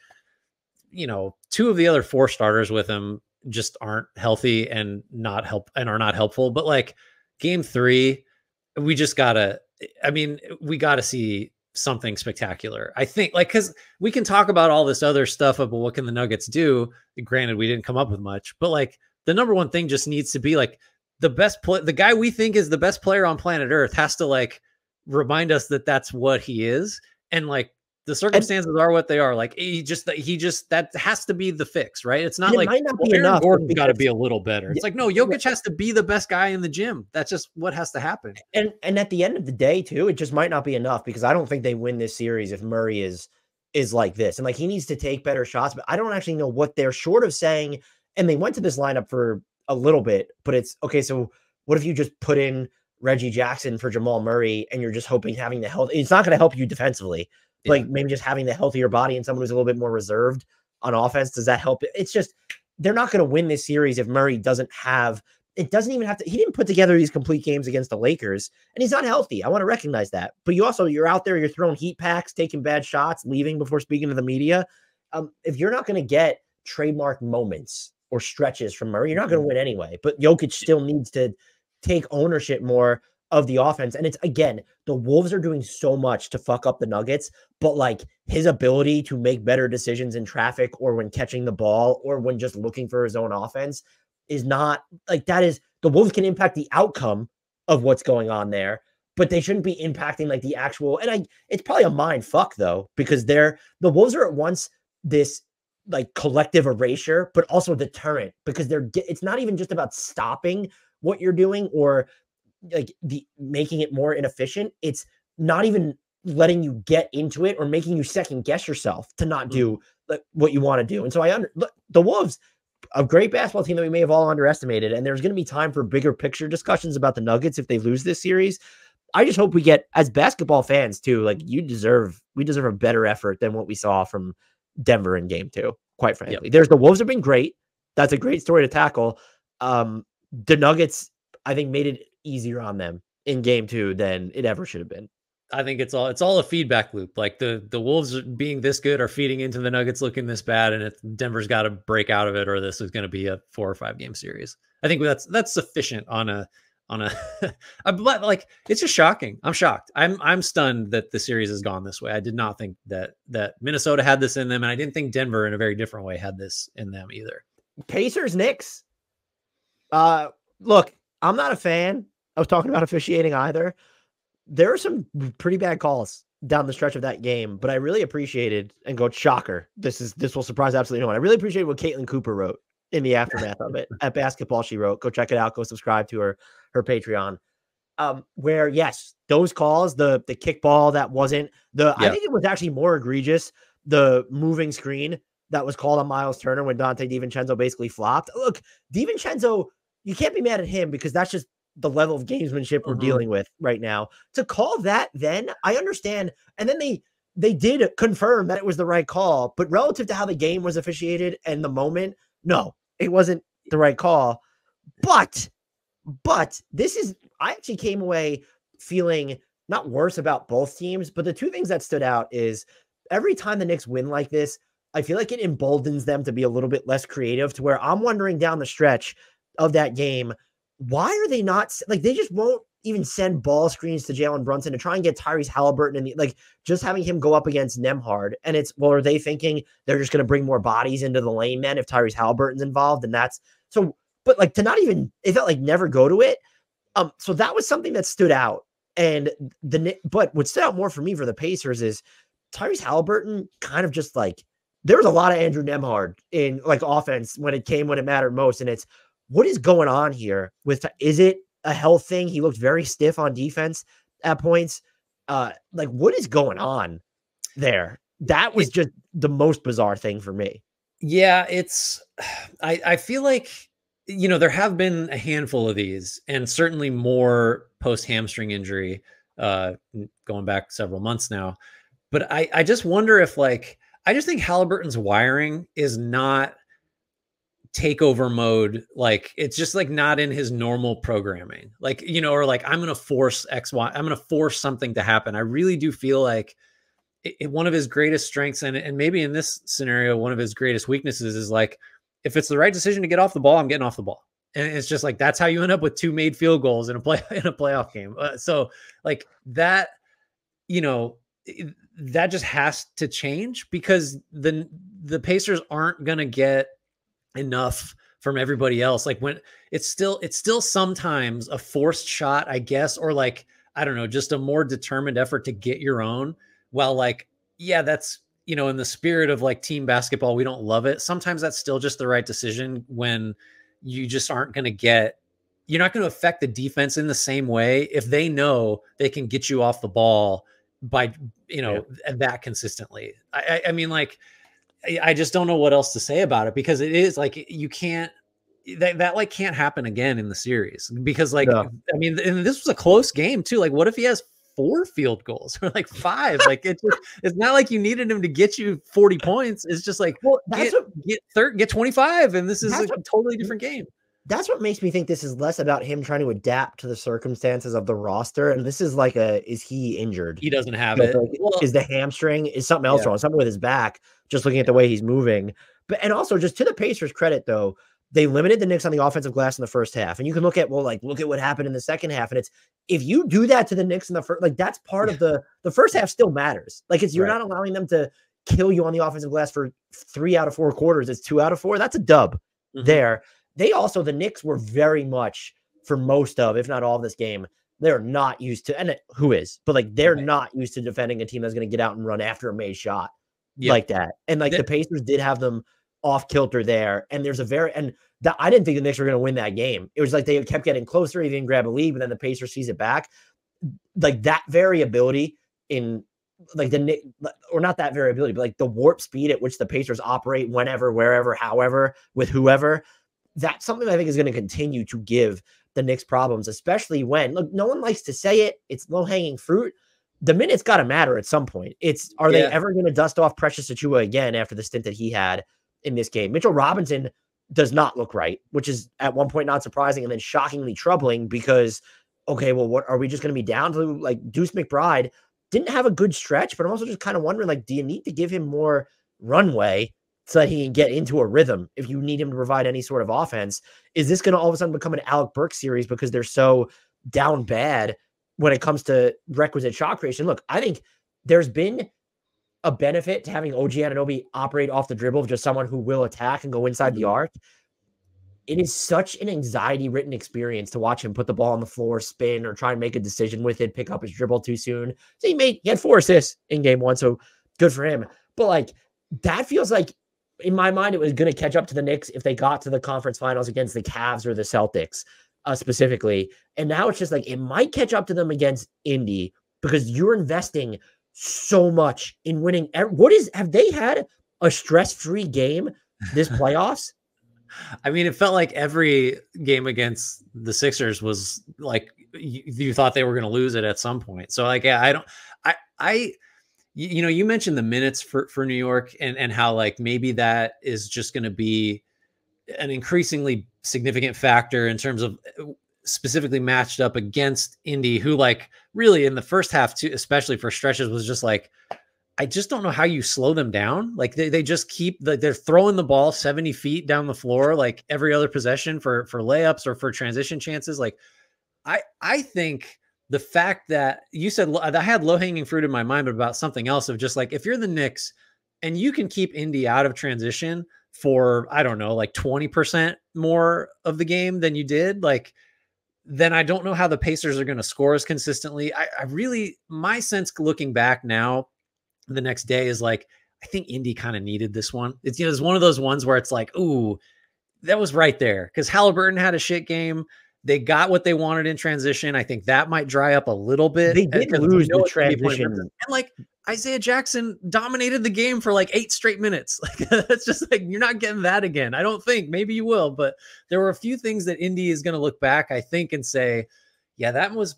2 of the other 4 starters with him just aren't healthy and are not helpful. But like game 3, we got to see something spectacular. I think, like, because we can talk about all this other stuff about what can the Nuggets do. Granted, we didn't come up with much, but like the number one thing just needs to be like the guy we think is the best player on planet Earth has to like remind us that that's what he is. And like the circumstances are what they are. Like that has to be the fix, right? It's not like, might not be enough. Gordon's got to be a little better. It's like, no, Jokic has to be the best guy in the gym. That's just what has to happen. And at the end of the day, too, it just might not be enough because I don't think they win this series if Murray is like this. And like he needs to take better shots, but I don't actually know what they're short of saying. And they went to this lineup for a little bit, but it's okay. So what if you just put in Reggie Jackson for Jamal Murray and you're just hoping having the health? It's not going to help you defensively. Like maybe just having the healthier body and someone who's a little bit more reserved on offense. Does that help? It's just, they're not going to win this series if Murray doesn't even have to, he didn't put together these complete games against the Lakers and he's not healthy. I want to recognize that, but you're out there, you're throwing heat packs, taking bad shots, leaving before speaking to the media. If you're not going to get trademark moments or stretches from Murray, you're not going to win anyway, but Jokic still needs to take ownership more of the offense. And it's, again, the Wolves are doing so much to fuck up the Nuggets, but like his ability to make better decisions in traffic or when catching the ball or when just looking for his own offense is not like, that is, the Wolves can impact the outcome of what's going on there, but they shouldn't be impacting like the actual, and it's probably a mind fuck though, because the Wolves are at once this like collective erasure, but also deterrent because it's not even just about stopping what you're doing or like making it more inefficient. It's not even letting you get into it or making you second guess yourself to not do what you want to do. And so the Wolves, a great basketball team that we may have all underestimated, and there's going to be time for bigger picture discussions about the Nuggets if they lose this series. I just hope we get, as basketball fans too, like we deserve a better effort than what we saw from Denver in game 2, quite frankly. There's the Wolves have been great. That's a great story to tackle. The Nuggets, I think, made it easier on them in game 2 than it ever should have been. I think it's all a feedback loop. Like the Wolves being this good are feeding into the Nuggets looking this bad, and Denver's got to break out of it, or this is going to be a 4 or 5 game series. I think that's sufficient on a but like, it's just shocking. I'm shocked. I'm stunned that the series has gone this way. I did not think that Minnesota had this in them, and I didn't think Denver in a very different way had this in them either. Pacers, Knicks. Look, I'm not a fan of talking about officiating either. There are some pretty bad calls down the stretch of that game, but I really appreciated, and go shocker, this will surprise absolutely no one. I really appreciated what Caitlin Cooper wrote in the aftermath of it at Basketball She Wrote. Go check it out. Go subscribe to her Patreon. Where yes, those calls, the kickball that wasn't I think it was actually more egregious. The moving screen that was called on Miles Turner when Dante DiVincenzo basically flopped. Look, DiVincenzo, you can't be mad at him because that's just the level of gamesmanship we're dealing with right now. To call that, then I understand. And then they did confirm that it was the right call, but relative to how the game was officiated and the moment, no, it wasn't the right call. But I actually came away feeling not worse about both teams, but the two things that stood out is every time the Knicks win like this, I feel like it emboldens them to be a little bit less creative, to where I'm wondering down the stretch of that game, why are they not, like, they just won't even send ball screens to Jalen Brunson to try and get Tyrese Halliburton, and just having him go up against Nembhard. And it's, well, are they thinking they're just going to bring more bodies into the lane then if Tyrese Halliburton's involved? And that's so, but like, to not even, it felt like never go to it. So that was something that stood out. And but what stood out more for me for the Pacers is Tyrese Halliburton kind of just like, there was a lot of Andrew Nembhard in like offense when it mattered most. And it's, what is going on here is it a health thing? He looked very stiff on defense at points. Like, what is going on there? That was just the most bizarre thing for me. Yeah, I feel like, there have been a handful of these, and certainly more post hamstring injury, going back several months now. But I just wonder if, like, I just think Halliburton's wiring is not takeover mode. Like, it's just like not in his normal programming, like, or like, I'm going to force I'm going to force something to happen. I really do feel like one of his greatest strengths, and maybe in this scenario, one of his greatest weaknesses is like, if it's the right decision to get off the ball, I'm getting off the ball. And it's just like, that's how you end up with 2 made field goals in a playoff game. So like that, that just has to change, because the Pacers aren't going to get enough from everybody else. Like, when it's still sometimes a forced shot, I guess, or like, I don't know, just a more determined effort to get your own. Well, like, yeah, that's, in the spirit of like team basketball, we don't love it. Sometimes that's still just the right decision when you just aren't going to you're not going to affect the defense in the same way if they know they can get you off the ball by, that consistently. I mean, like, I just don't know what else to say about it, because it is like, you can't, that like can't happen again in the series, because like, I mean, and this was a close game too. Like, what if he has 4 field goals or like 5? Like, it's not like you needed him to get you 40 points. It's just like, well, get 25. And this is a totally different game. That's what makes me think this is less about him trying to adapt to the circumstances of the roster. And this is like is he injured? He doesn't have it. Like, is the hamstring, is something else wrong? Something with his back, just looking at the way he's moving. And also, just to the Pacers' credit though, they limited the Knicks on the offensive glass in the first half. And you can look at what happened in the second half. And it's, if you do that to the Knicks in the first, like, that's part of the first half still matters. Like, you're not allowing them to kill you on the offensive glass for 3 out of 4 quarters. It's 2 out of 4. That's a dub there. The Knicks were very much, for most of, if not all of this game, they're not used to, and who is, but like, they're not used to defending a team that's going to get out and run after a made shot like that. And like, the Pacers did have them off kilter there. And there's I didn't think the Knicks were going to win that game. It was like they kept getting closer. He didn't grab a lead, but then the Pacers sees it back. Like, that variability in like or not that variability, but like the warp speed at which the Pacers operate whenever, wherever, however, with whoever, that's something I think is going to continue to give the Knicks problems, especially when, look, no one likes to say it. It's low-hanging fruit. The minutes got to matter at some point. Are they ever going to dust off Precious Achiuwa again after the stint that he had in this game? Mitchell Robinson does not look right, which is at one point not surprising and then shockingly troubling because, okay, well, what are we just going to be down to? Like, Deuce McBride didn't have a good stretch, but I'm also just kind of wondering, like, do you need to give him more runway so that he can get into a rhythm if you need him to provide any sort of offense? Is this going to all of a sudden become an Alec Burks series because they're so down bad when it comes to requisite shot creation? Look, I think there's been a benefit to having OG Anunoby operate off the dribble of just someone who will attack and go inside the arc. It is such an anxiety-ridden experience to watch him put the ball on the floor, spin, or try and make a decision with it, pick up his dribble too soon. So he had 4 assists in game 1, so good for him. But like, that feels like, in my mind, it was going to catch up to the Knicks if they got to the conference finals against the Cavs or the Celtics specifically. And now it's just like, it might catch up to them against Indy because you're investing so much in winning. Have they had a stress-free game this playoffs? I mean, it felt like every game against the Sixers was like, you thought they were going to lose it at some point. So like, yeah, you mentioned the minutes for New York and how like maybe that is just going to be an increasingly significant factor in terms of specifically matched up against Indy, who like really in the first half too, especially for stretches, was just like, I just don't know how you slow them down. Like they just keep they're throwing the ball 70 feet down the floor, like every other possession for layups or for transition chances. Like I think the fact that you said I had low hanging fruit in my mind, but about something else of just like, if you're the Knicks and you can keep Indy out of transition for, I don't know, like 20% more of the game than you did, like, then I don't know how the Pacers are going to score as consistently. I really, my sense looking back now, the next day is like, I think Indy kind of needed this one. It's, it's one of those ones where it's like, ooh, that was right there. Cause Halliburton had a shit game. They got what they wanted in transition. I think that might dry up a little bit. They did lose the transition. And like Isaiah Jackson dominated the game for like 8 straight minutes. Like that's just like, you're not getting that again. I don't think. Maybe you will, but there were a few things that Indy is going to look back, I think, and say, yeah, that was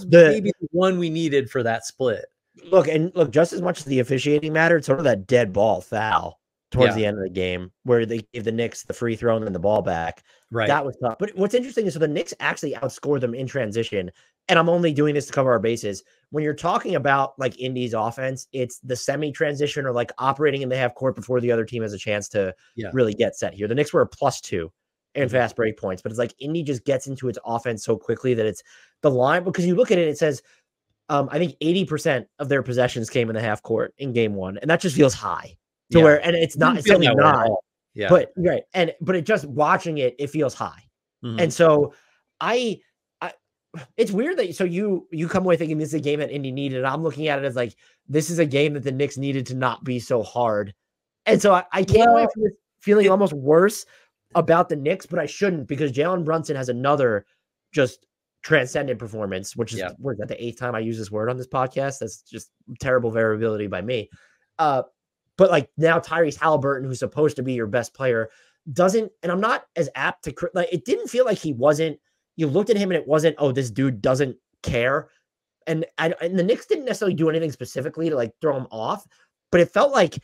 maybe the one we needed for that split. Look, just as much as the officiating mattered, sort of that dead ball foul towards the end of the game where they gave the Knicks the free throw and then the ball back. Right. That was tough. But what's interesting is so the Knicks actually outscored them in transition. And I'm only doing this to cover our bases. When you're talking about like Indy's offense, it's the semi-transition or like operating in the half court before the other team has a chance to really get set here. The Knicks were a +2 in fast break points, but it's like Indy just gets into its offense so quickly that it's the line, because you look at it, it says, I think 80% of their possessions came in the half court in game 1. And that just feels high to where, and it's not, it's certainly not, but right. But it just watching it, it feels high. And so it's weird that, so you come away thinking this is a game that Indy needed. And I'm looking at it as like, this is a game that the Knicks needed to not be so hard. And so I came away from this feeling almost worse about the Knicks, but I shouldn't, because Jalen Brunson has another just transcendent performance, which is what is that, the 8th time I use this word on this podcast? That's just terrible variability by me. But like now Tyrese Halliburton, who's supposed to be your best player, doesn't, and I'm not as apt to like, it didn't feel like he wasn't, you looked at him and it wasn't, oh, this dude doesn't care. And the Knicks didn't necessarily do anything specifically to like throw him off, but it felt like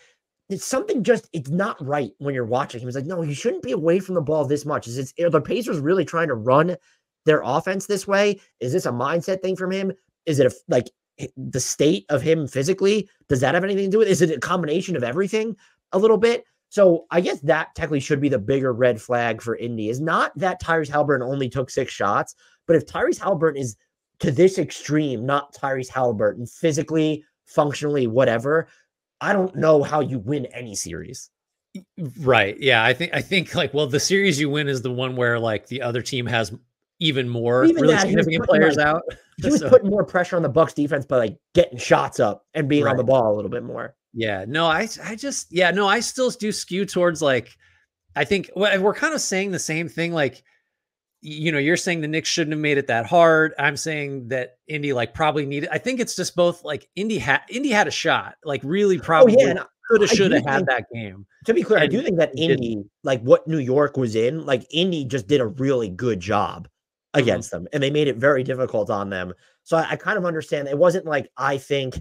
it's something just, it's not right when you're watching him. It's like, no, you shouldn't be away from the ball this much. Are the Pacers really trying to run their offense this way? Is this a mindset thing from him? Is it like the state of him physically? Does that have anything to do with it? Is it a combination of everything a little bit? So I guess that technically should be the bigger red flag for Indy, is not that Tyrese Halliburton only took 6 shots, but if Tyrese Halliburton is to this extreme, not Tyrese Halliburton, physically, functionally, whatever, I don't know how you win any series. Right. Yeah. I think like, well, the series you win is the one where like the other team has even more really significant players out. He was putting more pressure on the Bucks defense by like getting shots up and being on the ball a little bit more. Yeah, no, I still do skew towards like, I think we're kind of saying the same thing. Like, you're saying the Knicks shouldn't have made it that hard. I'm saying that Indy like probably needed. I think it's just both like Indy had a shot, like really probably should have had that game. To be clear, I do And think that Indy, like what New York was in, like Indy just did a really good job against them, and they made it very difficult on them. So I kind of understand. It wasn't like I think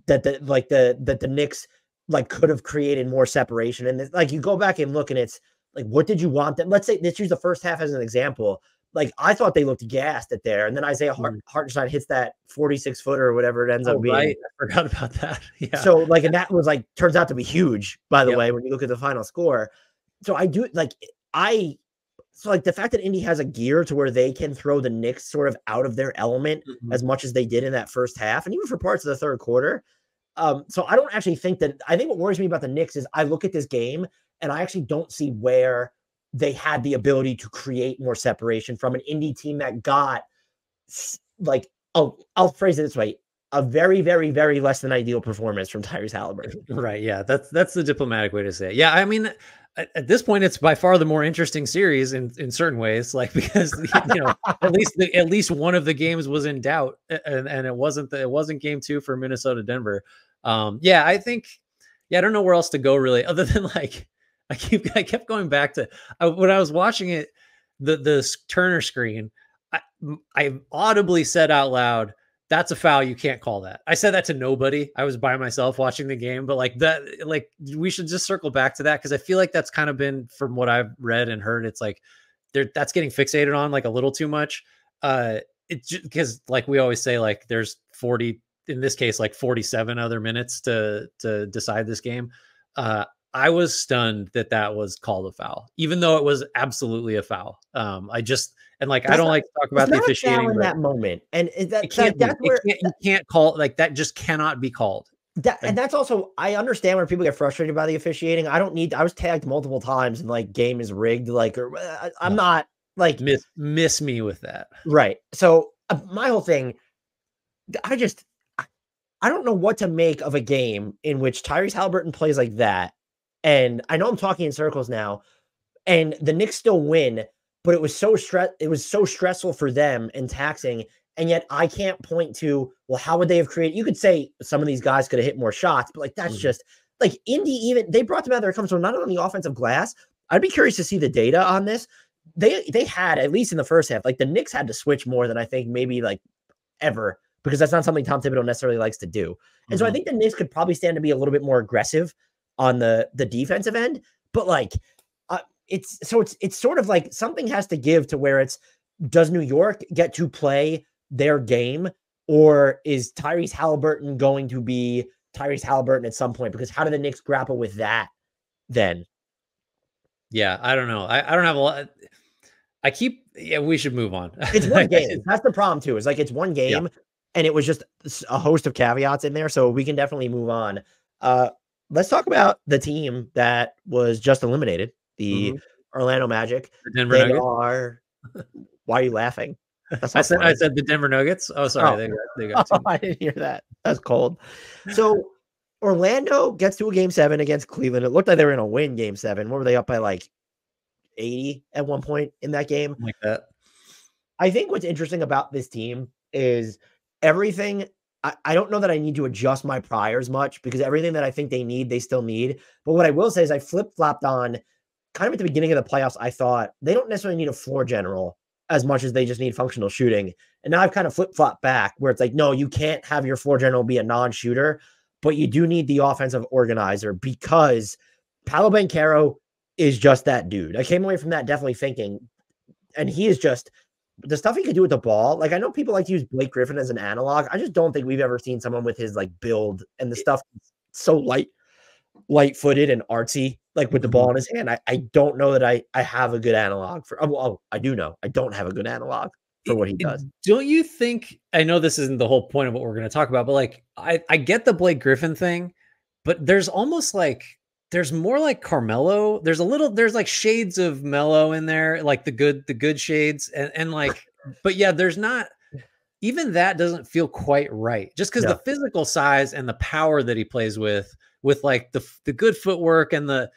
that the Knicks like could have created more separation. And like you go back and look, and it's like, what did you want? That let's say let's use the first half as an example. Like I thought they looked gassed at there, and then Isaiah Hartenstein hits that 46-footer or whatever it ends up being. Right. I forgot about that. Yeah. So like, and that was like turns out to be huge, by the way, when you look at the final score. So I do like so like the fact that Indy has a gear to where they can throw the Knicks sort of out of their element as much as they did in that first half, and even for parts of the third quarter. So I don't actually think that. I think what worries me about the Knicks is I look at this game and I actually don't see where they had the ability to create more separation from an Indy team that got like, I'll phrase it this way, a very, very, very less than ideal performance from Tyrese Haliburton. Right. Yeah. That's the diplomatic way to say it. Yeah. I mean, at this point, it's by far the more interesting series in certain ways, like because at least one of the games was in doubt, and it wasn't game 2 for Minnesota Denver. I think I don't know where else to go really, other than like I kept going back to when I was watching it, the Turner screen. I audibly said out loud, "That's a foul. You can't call that." I said that to nobody. I was by myself watching the game, but like that, like we should just circle back to that because I feel like that's kind of been, from what I've read and heard, it's like that's getting fixated on like a little too much. It's because like we always say, like there's 40, in this case, like 47 other minutes to decide this game. I was stunned that was called a foul, even though it was absolutely a foul. I don't like to talk about the officiating in that moment, and you can't call like that. Just cannot be called. And that's also, I understand where people get frustrated by the officiating. I was tagged multiple times and like game is rigged. Like, I'm not like miss me with that. Right. So my whole thing, I don't know what to make of a game in which Tyrese Haliburton plays like that. And I know I'm talking in circles now, and the Knicks still win, but it was so stressful for them and taxing. And yet I can't point to, well, how would they have created? You could say some of these guys could have hit more shots, but like, that's just like Indy, even they brought them out of their comfort zone, not on the offensive glass. I'd be curious to see the data on this. They had, at least in the first half, like the Knicks had to switch more than I think maybe like ever, because that's not something Tom Thibodeau necessarily likes to do. And so I think the Knicks could probably stand to be a little bit more aggressive on the defensive end, but like it's sort of like something has to give to where does New York get to play their game, or is Tyrese Haliburton going to be Tyrese Haliburton at some point? Because how do the Knicks grapple with that then? Yeah, I don't know. I don't have a lot. We should move on. It's one game. That's the problem too. Is like it's one game, and it was just a host of caveats in there, so we can definitely move on. Let's talk about the team that was just eliminated, the Orlando Magic. The Denver Nuggets. Why are you laughing? I said the Denver Nuggets. Oh, sorry. They got I didn't hear that. That's cold. So Orlando gets to a game 7 against Cleveland. It looked like they were going to win game 7. What were they up by, like 80 at one point in that game? Like that. I think what's interesting about this team is everything. I don't know that I need to adjust my priors much, because everything that I think they still need. But what I will say is I flip-flopped on kind of at the beginning of the playoffs. I thought they don't necessarily need a floor general as much as they just need functional shooting. And now I've kind of flip-flopped back where it's like, no, you can't have your floor general be a non-shooter, but you do need the offensive organizer, because Paolo Banchero is just that dude. I came away from that definitely thinking, and he is just the stuff he could do with the ball. Like, I know people like to use Blake Griffin as an analog. I just don't think we've ever seen someone with his like build and the stuff so light-footed and artsy, like with the ball in his hand. I don't know that I have a good analog for. Oh, I do know. I don't have a good analog for what he does. Don't you think? I know this isn't the whole point of what we're going to talk about, but like I get the Blake Griffin thing, but there's almost like there's more like Carmelo. There's like shades of Melo in there, like the good shades, and like, but yeah, there's not. Even that doesn't feel quite right, just because the physical size and the power that he plays with like the good footwork and the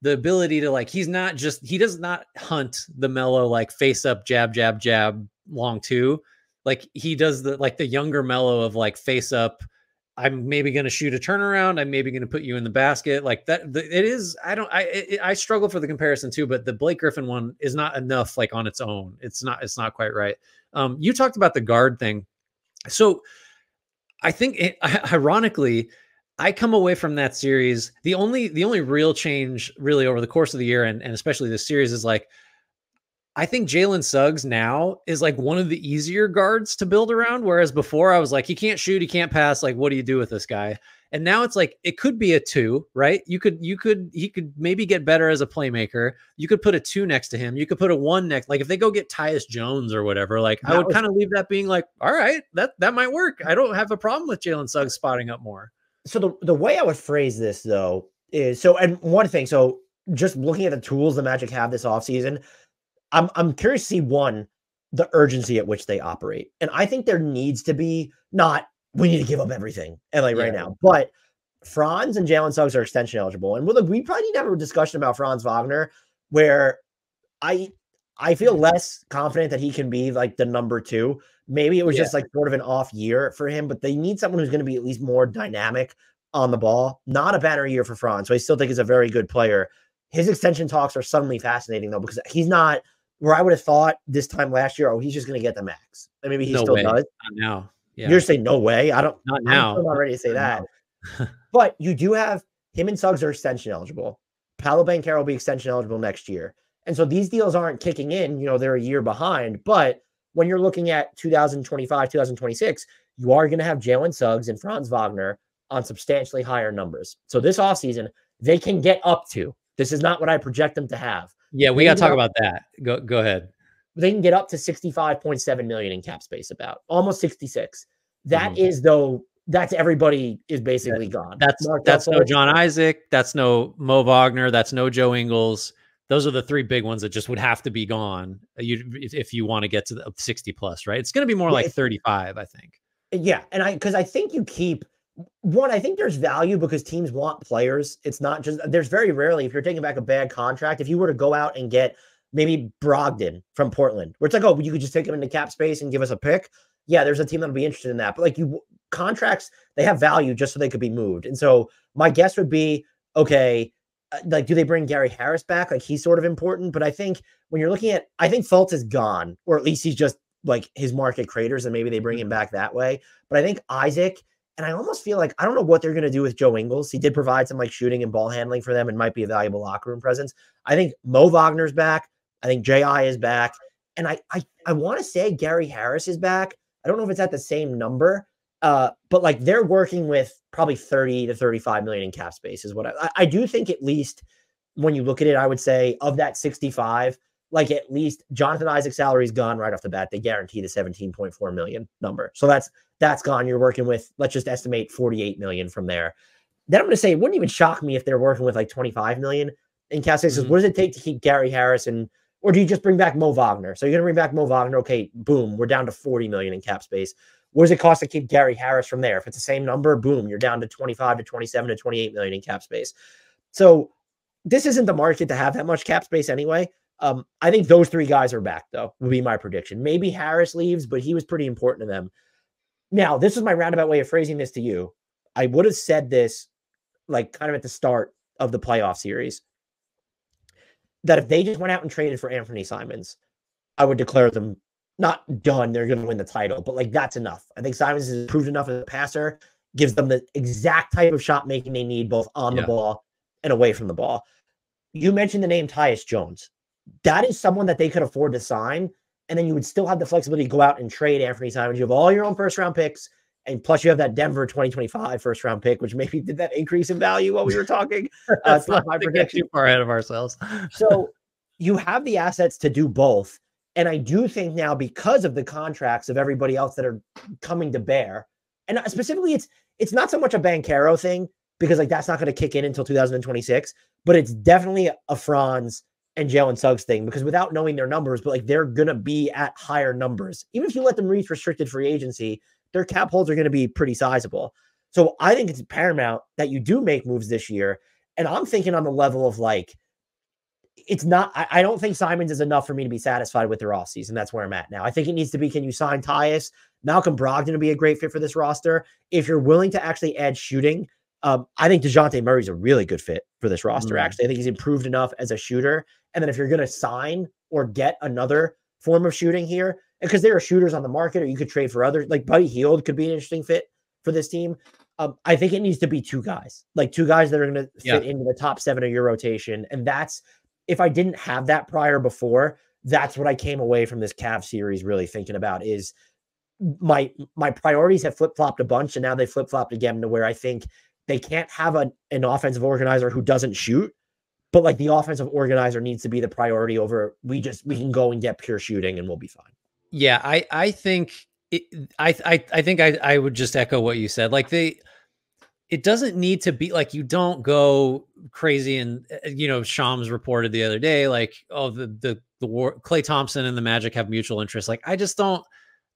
the ability to like, he does not hunt the Melo like face up, jab, jab, jab, long two. Like he does the younger Melo of like face up. I'm maybe going to shoot a turnaround. I'm maybe going to put you in the basket like that. It is. I struggle for the comparison too, but the Blake Griffin one is not enough like on its own. It's not quite right. You talked about the guard thing. So I think ironically, I come away from that series. The only real change really over the course of the year and especially this series is like, I think Jalen Suggs now is like one of the easier guards to build around. Whereas before I was like, he can't shoot, he can't pass. Like, what do you do with this guy? And now it's like, it could be a 2, right? He could maybe get better as a playmaker. You could put a 2 next to him. You could put a 1 next. Like if they go get Tyus Jones or whatever, like I would kind of leave that being like, all right, that might work. I don't have a problem with Jalen Suggs spotting up more. So the way I would phrase this though is and one thing, so just looking at the tools the Magic have this offseason, I'm curious to see the urgency at which they operate. And I think there needs to be not, we need to give up everything right now, but Franz and Jalen Suggs are extension eligible. And we probably need to have a discussion about Franz Wagner where I feel less confident that he can be like the number 2. Maybe it was just like sort of an off year for him, but they need someone who's going to be at least more dynamic on the ball. Not a banner year for Franz. So I still think he's a very good player. His extension talks are suddenly fascinating though, because he's not where I would have thought this time last year, he's just going to get the max. And maybe he still does. Not now. Yeah. You're saying no way. Not now. I'm not ready to say that. But you do have him and Suggs are extension eligible. Paolo Banchero will be extension eligible next year. And so these deals aren't kicking in, they're a year behind. But when you're looking at 2025, 2026, you are going to have Jalen Suggs and Franz Wagner on substantially higher numbers. So this offseason, they can get up to. This is not what I project them to have. Yeah, we got to talk about that. Go ahead. They can get up to 65.7 million in cap space, about almost 66. That is though. That's everybody is basically gone. That's no John Isaac. That's no Mo Wagner. That's no Joe Ingles. Those are the 3 big ones that just would have to be gone. If you want to get to the 60 plus, right? It's going to be more like 35, I think. Yeah, and because I think you keep. One, I think there's value because teams want players. It's not just, there's very rarely, if you're taking back a bad contract, if you were to go out and get maybe Brogdon from Portland, where it's like, oh, you could just take him into cap space and give us a pick. Yeah, there's a team that'll be interested in that. But like contracts, they have value just so they could be moved. And so my guess would be, okay, like, do they bring Gary Harris back? Like he's sort of important. But I think when you're looking at, I think Fultz is gone, or at least he's just like his market craters and maybe they bring him back that way. But I think Isaac, and I almost feel like I don't know what they're going to do with Joe Ingles. He did provide some like shooting and ball handling for them and might be a valuable locker room presence. I think Mo Wagner's back. I think J.I. is back. And I want to say Gary Harris is back. I don't know if it's at the same number, but like they're working with probably 30 to 35 million in cap space is what I do think. At least when you look at it, I would say of that 65, like at least Jonathan Isaac's salary is gone right off the bat. They guarantee the 17.4 million number. So that's gone. You're working with, let's just estimate 48 million from there. Then I'm going to say, it wouldn't even shock me if they're working with like 25 million in cap space. What does it take to keep Gary Harris or do you just bring back Mo Wagner? So you're going to bring back Mo Wagner. Okay, boom. We're down to 40 million in cap space. What does it cost to keep Gary Harris from there? If it's the same number, boom, you're down to 25 to 27 to 28 million in cap space. So this isn't the market to have that much cap space anyway. I think those 3 guys are back, though, would be my prediction. Maybe Harris leaves, but he was pretty important to them. Now, this is my roundabout way of phrasing this to you. I would have said this like kind of at the start of the playoff series, that if they just went out and traded for Anthony Simons, I would declare them not done. They're going to win the title, but like that's enough. I think Simons has improved enough as a passer, gives them the exact type of shot making they need, both on the ball and away from the ball. You mentioned the name Tyus Jones. That is someone that they could afford to sign. And then you would still have the flexibility to go out and trade Anthony Simons. You have all your own first round picks. And plus you have that Denver 2025 first round pick, which maybe did that increase in value while we were talking. It's not my prediction. Too far ahead of ourselves. So you have the assets to do both. And I do think now, because of the contracts of everybody else that are coming to bear, and specifically it's not so much a Banchero thing, because like that's not going to kick in until 2026, but it's definitely a Franz and Jalen Suggs thing, because without knowing their numbers, but like they're going to be at higher numbers. Even if you let them reach restricted free agency, their cap holds are going to be pretty sizable. So I think it's paramount that you do make moves this year. And I'm thinking on the level of like it's not, I don't think Simons is enough for me to be satisfied with their offseason. That's where I'm at now. I think it needs to be, can you sign Tyus? Malcolm Brogdon would be a great fit for this roster. If you're willing to actually add shooting, I think DeJounte Murray's a really good fit for this roster. Actually, I think he's improved enough as a shooter. And then if you're going to sign or get another form of shooting here, because there are shooters on the market, or you could trade for others, like Buddy Hield could be an interesting fit for this team. I think it needs to be two guys that are going to fit into the top 7 of your rotation. And that's, if I didn't have that prior before, that's what I came away from this Cavs series really thinking about, is my priorities have flip-flopped a bunch, and now they flip-flopped again to where I think they can't have an offensive organizer who doesn't shoot, but like the offensive organizer needs to be the priority over, we can go and get pure shooting and we'll be fine. Yeah, I think I would just echo what you said. Like it doesn't need to be like, you don't go crazy. And Shams reported the other day, like, oh, the war, Klay Thompson and the Magic have mutual interests. Like, I just don't.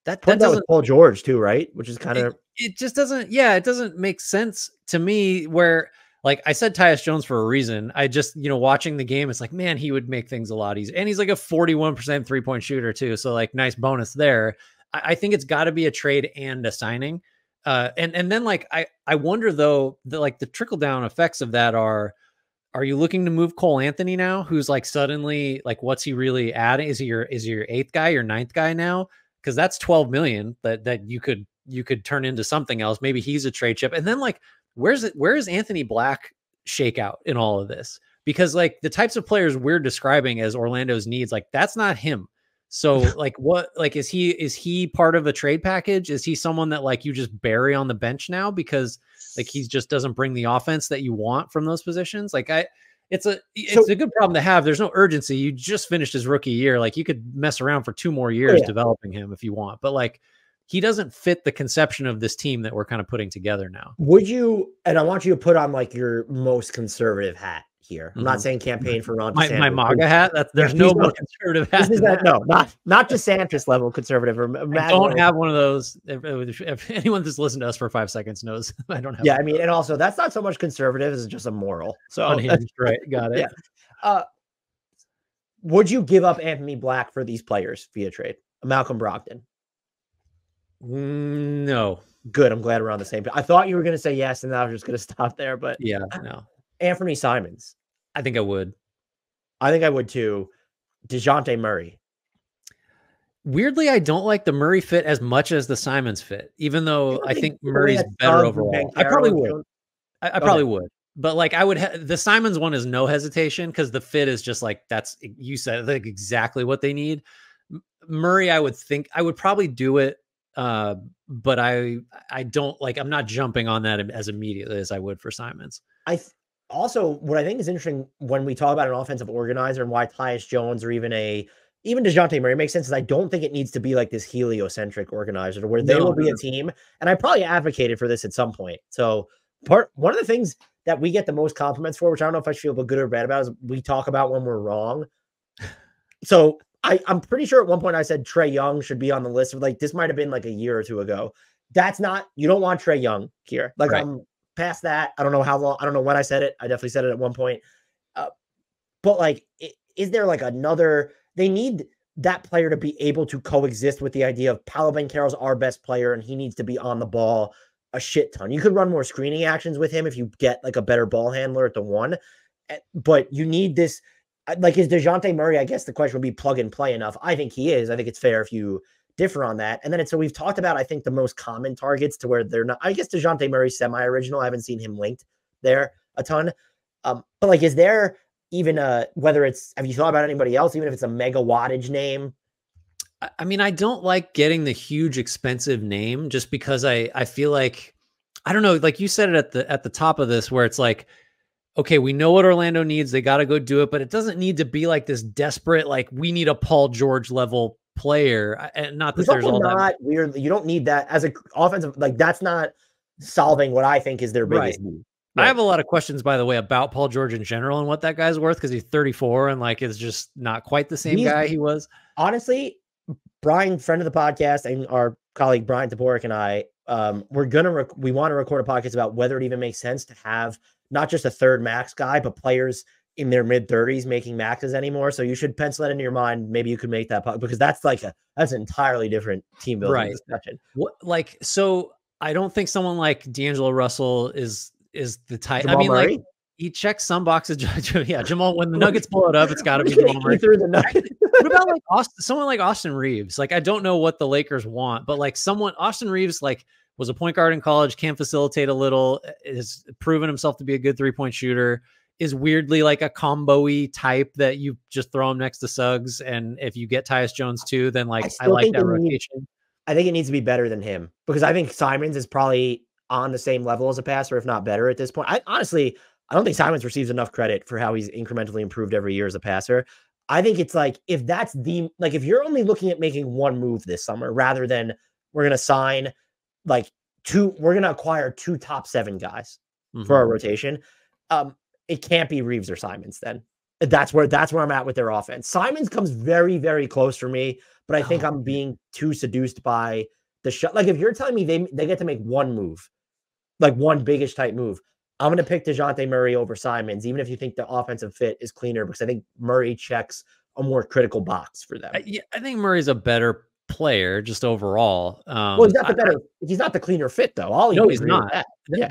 That doesn't, Paul George too, right? Which is kind of, it just doesn't. Yeah, it doesn't make sense to me. Where, like I said, Tyus Jones for a reason. I just, watching the game, it's like, man, he would make things a lot easier. And he's like a 41% 3-point shooter too. So like, nice bonus there. I think it's got to be a trade and a signing. And then like, I wonder though, the trickle down effects of that are you looking to move Cole Anthony now? Who's like suddenly like, what's he really adding? Is he your 8th guy, your 9th guy now? Cause that's 12 million that you could turn into something else. Maybe he's a trade chip. And then like, where is Anthony Black shake out in all of this? Because like the types of players we're describing as Orlando's needs, like that's not him. So like is he part of a trade package? Is he someone that like you just bury on the bench now because like he just doesn't bring the offense that you want from those positions? Like it's a good problem to have. There's no urgency. You just finished his rookie year. Like you could mess around for 2 more years developing him if you want, but like he doesn't fit the conception of this team that we're kind of putting together now. Would you, and I want you to put on like your most conservative hat here. I'm not saying campaign for Ron DeSantis. My MAGA hat. There's no more conservative hat. Not DeSantis level conservative. I don't have one of those. If anyone that's listened to us for 5 seconds knows, I don't have. Yeah, I mean, and also that's not so much conservative as just a moral. So unhinged, right? Got it. Yeah. Would you give up Anthony Black for these players via trade? Malcolm Brogdon. No. Good. I'm glad we're on the same page. I thought you were going to say yes, and I was just going to stop there. But yeah, no. Anthony Simons. I think I would. I think I would too. DeJounte Murray. Weirdly, I don't like the Murray fit as much as the Simons fit, even though I think Murray's better overall. I probably would. I probably would. But like I would, the Simons one is no hesitation because the fit is just like, that's, you said like exactly what they need. Murray, I would think I would probably do it. But I don't like, I'm not jumping on that as immediately as I would for Simons. Also, what I think is interesting when we talk about an offensive organizer and why Tyus Jones or even DeJounte Murray makes sense is I don't think it needs to be like this heliocentric organizer where they will be a team. And I probably advocated for this at some point. So one of the things that we get the most compliments for, which I don't know if I should feel good or bad about, is we talk about when we're wrong. So I'm pretty sure at one point I said Trae Young should be on the list. Like this might have been like a year or two ago. That's not, you don't want Trae Young here. Like right. I'm past that. I don't know how long, I don't know when I said it. I definitely said it at one point. But like, is there like they need that player to be able to coexist with the idea of Paolo Banchero's our best player and he needs to be on the ball a shit ton. You could run more screening actions with him if you get like a better ball handler at the 1, but you need this. Like, is DeJounte Murray, I guess the question would be plug and play enough. I think he is. I think it's fair if you differ on that. And then so we've talked about, I think, the most common targets to where they're not, I guess DeJounte Murray's semi-original. I haven't seen him linked there a ton. But like, is there even whether it's, have you thought about anybody else, even if it's a mega wattage name? I mean, I don't like getting the huge expensive name just because I feel like, I don't know, like you said it at the top of this, where it's like, okay, we know what Orlando needs. They got to go do it, but it doesn't need to be like this desperate, like we need a Paul George level player. And not that there's all that weird. You don't need that as an offensive, like that's not solving what I think is their biggest need. Right. I have a lot of questions, by the way, about Paul George in general and what that guy's worth, because he's 34 and like is just not quite the same guy he was. Honestly, Brian, friend of the podcast, and our colleague Brian Taborik and I, we want to record a podcast about whether it even makes sense to have not just a third max guy, but players in their mid-30s making maxes anymore. So you should pencil that into your mind. Maybe you could make that because that's that's an entirely different team building discussion. So I don't think someone like D'Angelo Russell is the type. Jamal Murray? Like he checks some boxes. Yeah, Jamal. When the Nuggets pull it up, it's got to be Jamal Murray. What about like someone like Austin Reeves? Like I don't know what the Lakers want, but like Austin Reeves like was a point guard in college, can facilitate a little, has proven himself to be a good 3-point shooter. Is weirdly like a combo-y type that you just throw him next to Suggs, and if you get Tyus Jones too, then like I like that rotation. I think it needs to be better than him because I think Simons is probably on the same level as a passer, if not better at this point. I don't think Simons receives enough credit for how he's incrementally improved every year as a passer. I think it's like if you're only looking at making one move this summer rather than we're going to sign we're going to acquire 2 top 7 guys for our rotation. It can't be Reeves or Simons then. That's where I'm at with their offense. Simons comes very, very close for me, but I think I'm being too seduced by the shot. Like if you're telling me they get to make one move, like one biggish type move, I'm going to pick DeJounte Murray over Simons, even if you think the offensive fit is cleaner, because I think Murray checks a more critical box for them. I think Murray's a better player just overall. Well, he's not the cleaner fit though. No, he's not.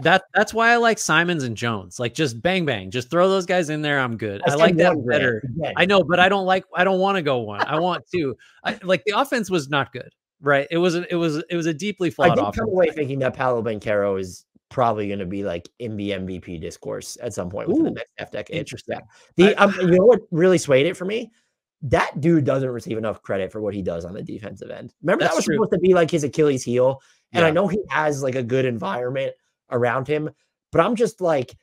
That's why I like Simons and Jones. Like just bang bang, just throw those guys in there. I'm good. I like that better. I know, but I don't want to go one. I want to. Like the offense was not good, right? It was a deeply flawed offense. I did come away thinking that Paolo Banchero is probably going to be like in the MVP discourse at some point within the next half decade. Interesting. You know what really swayed it for me? That dude doesn't receive enough credit for what he does on the defensive end. Remember, that was supposed to be like his Achilles heel. And I know he has like a good environment around him, but I'm just like,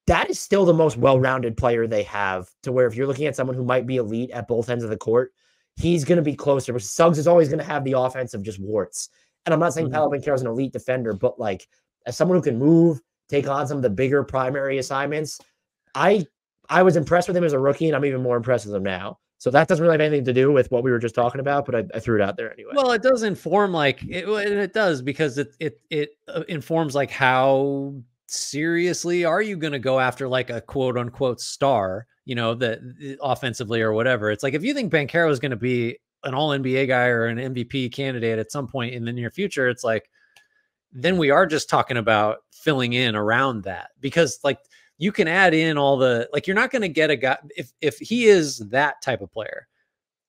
that is still the most well-rounded player they have, to where if you're looking at someone who might be elite at both ends of the court, he's going to be closer, because Suggs is always going to have the offensive just warts. And I'm not saying Paolo Banchero is an elite defender, but like as someone who can move, take on some of the bigger primary assignments, I was impressed with him as a rookie, and I'm even more impressed with him now. So that doesn't really have anything to do with what we were just talking about, but I threw it out there anyway. Well, it does inform it does, because it informs like how seriously are you going to go after like a quote unquote star, the offensively or whatever. It's like, if you think Banchero is going to be an all NBA guy or an MVP candidate at some point in the near future, it's like, then we are just talking about filling in around that, because like, you can add in all the, like, you're not going to get a guy, if he is that type of player,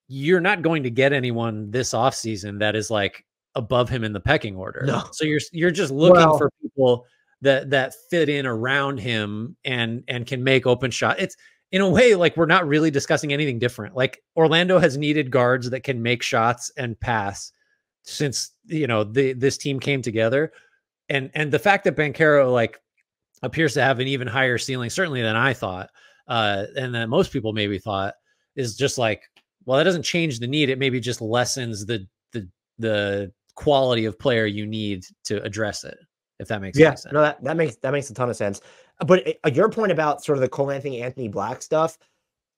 you're not going to get anyone this offseason that is like above him in the pecking order. No. So you're just looking for people that fit in around him and can make open shot. It's in a way, like, we're not really discussing anything different. Like, Orlando has needed guards that can make shots and pass since, this team came together. And the fact that Banchero, like, appears to have an even higher ceiling, certainly than I thought, and that most people maybe thought, is just like, well, that doesn't change the need. It maybe just lessens the quality of player you need to address it, if that makes sense. No, that makes a ton of sense. But your point about sort of the Cole Anthony Black stuff,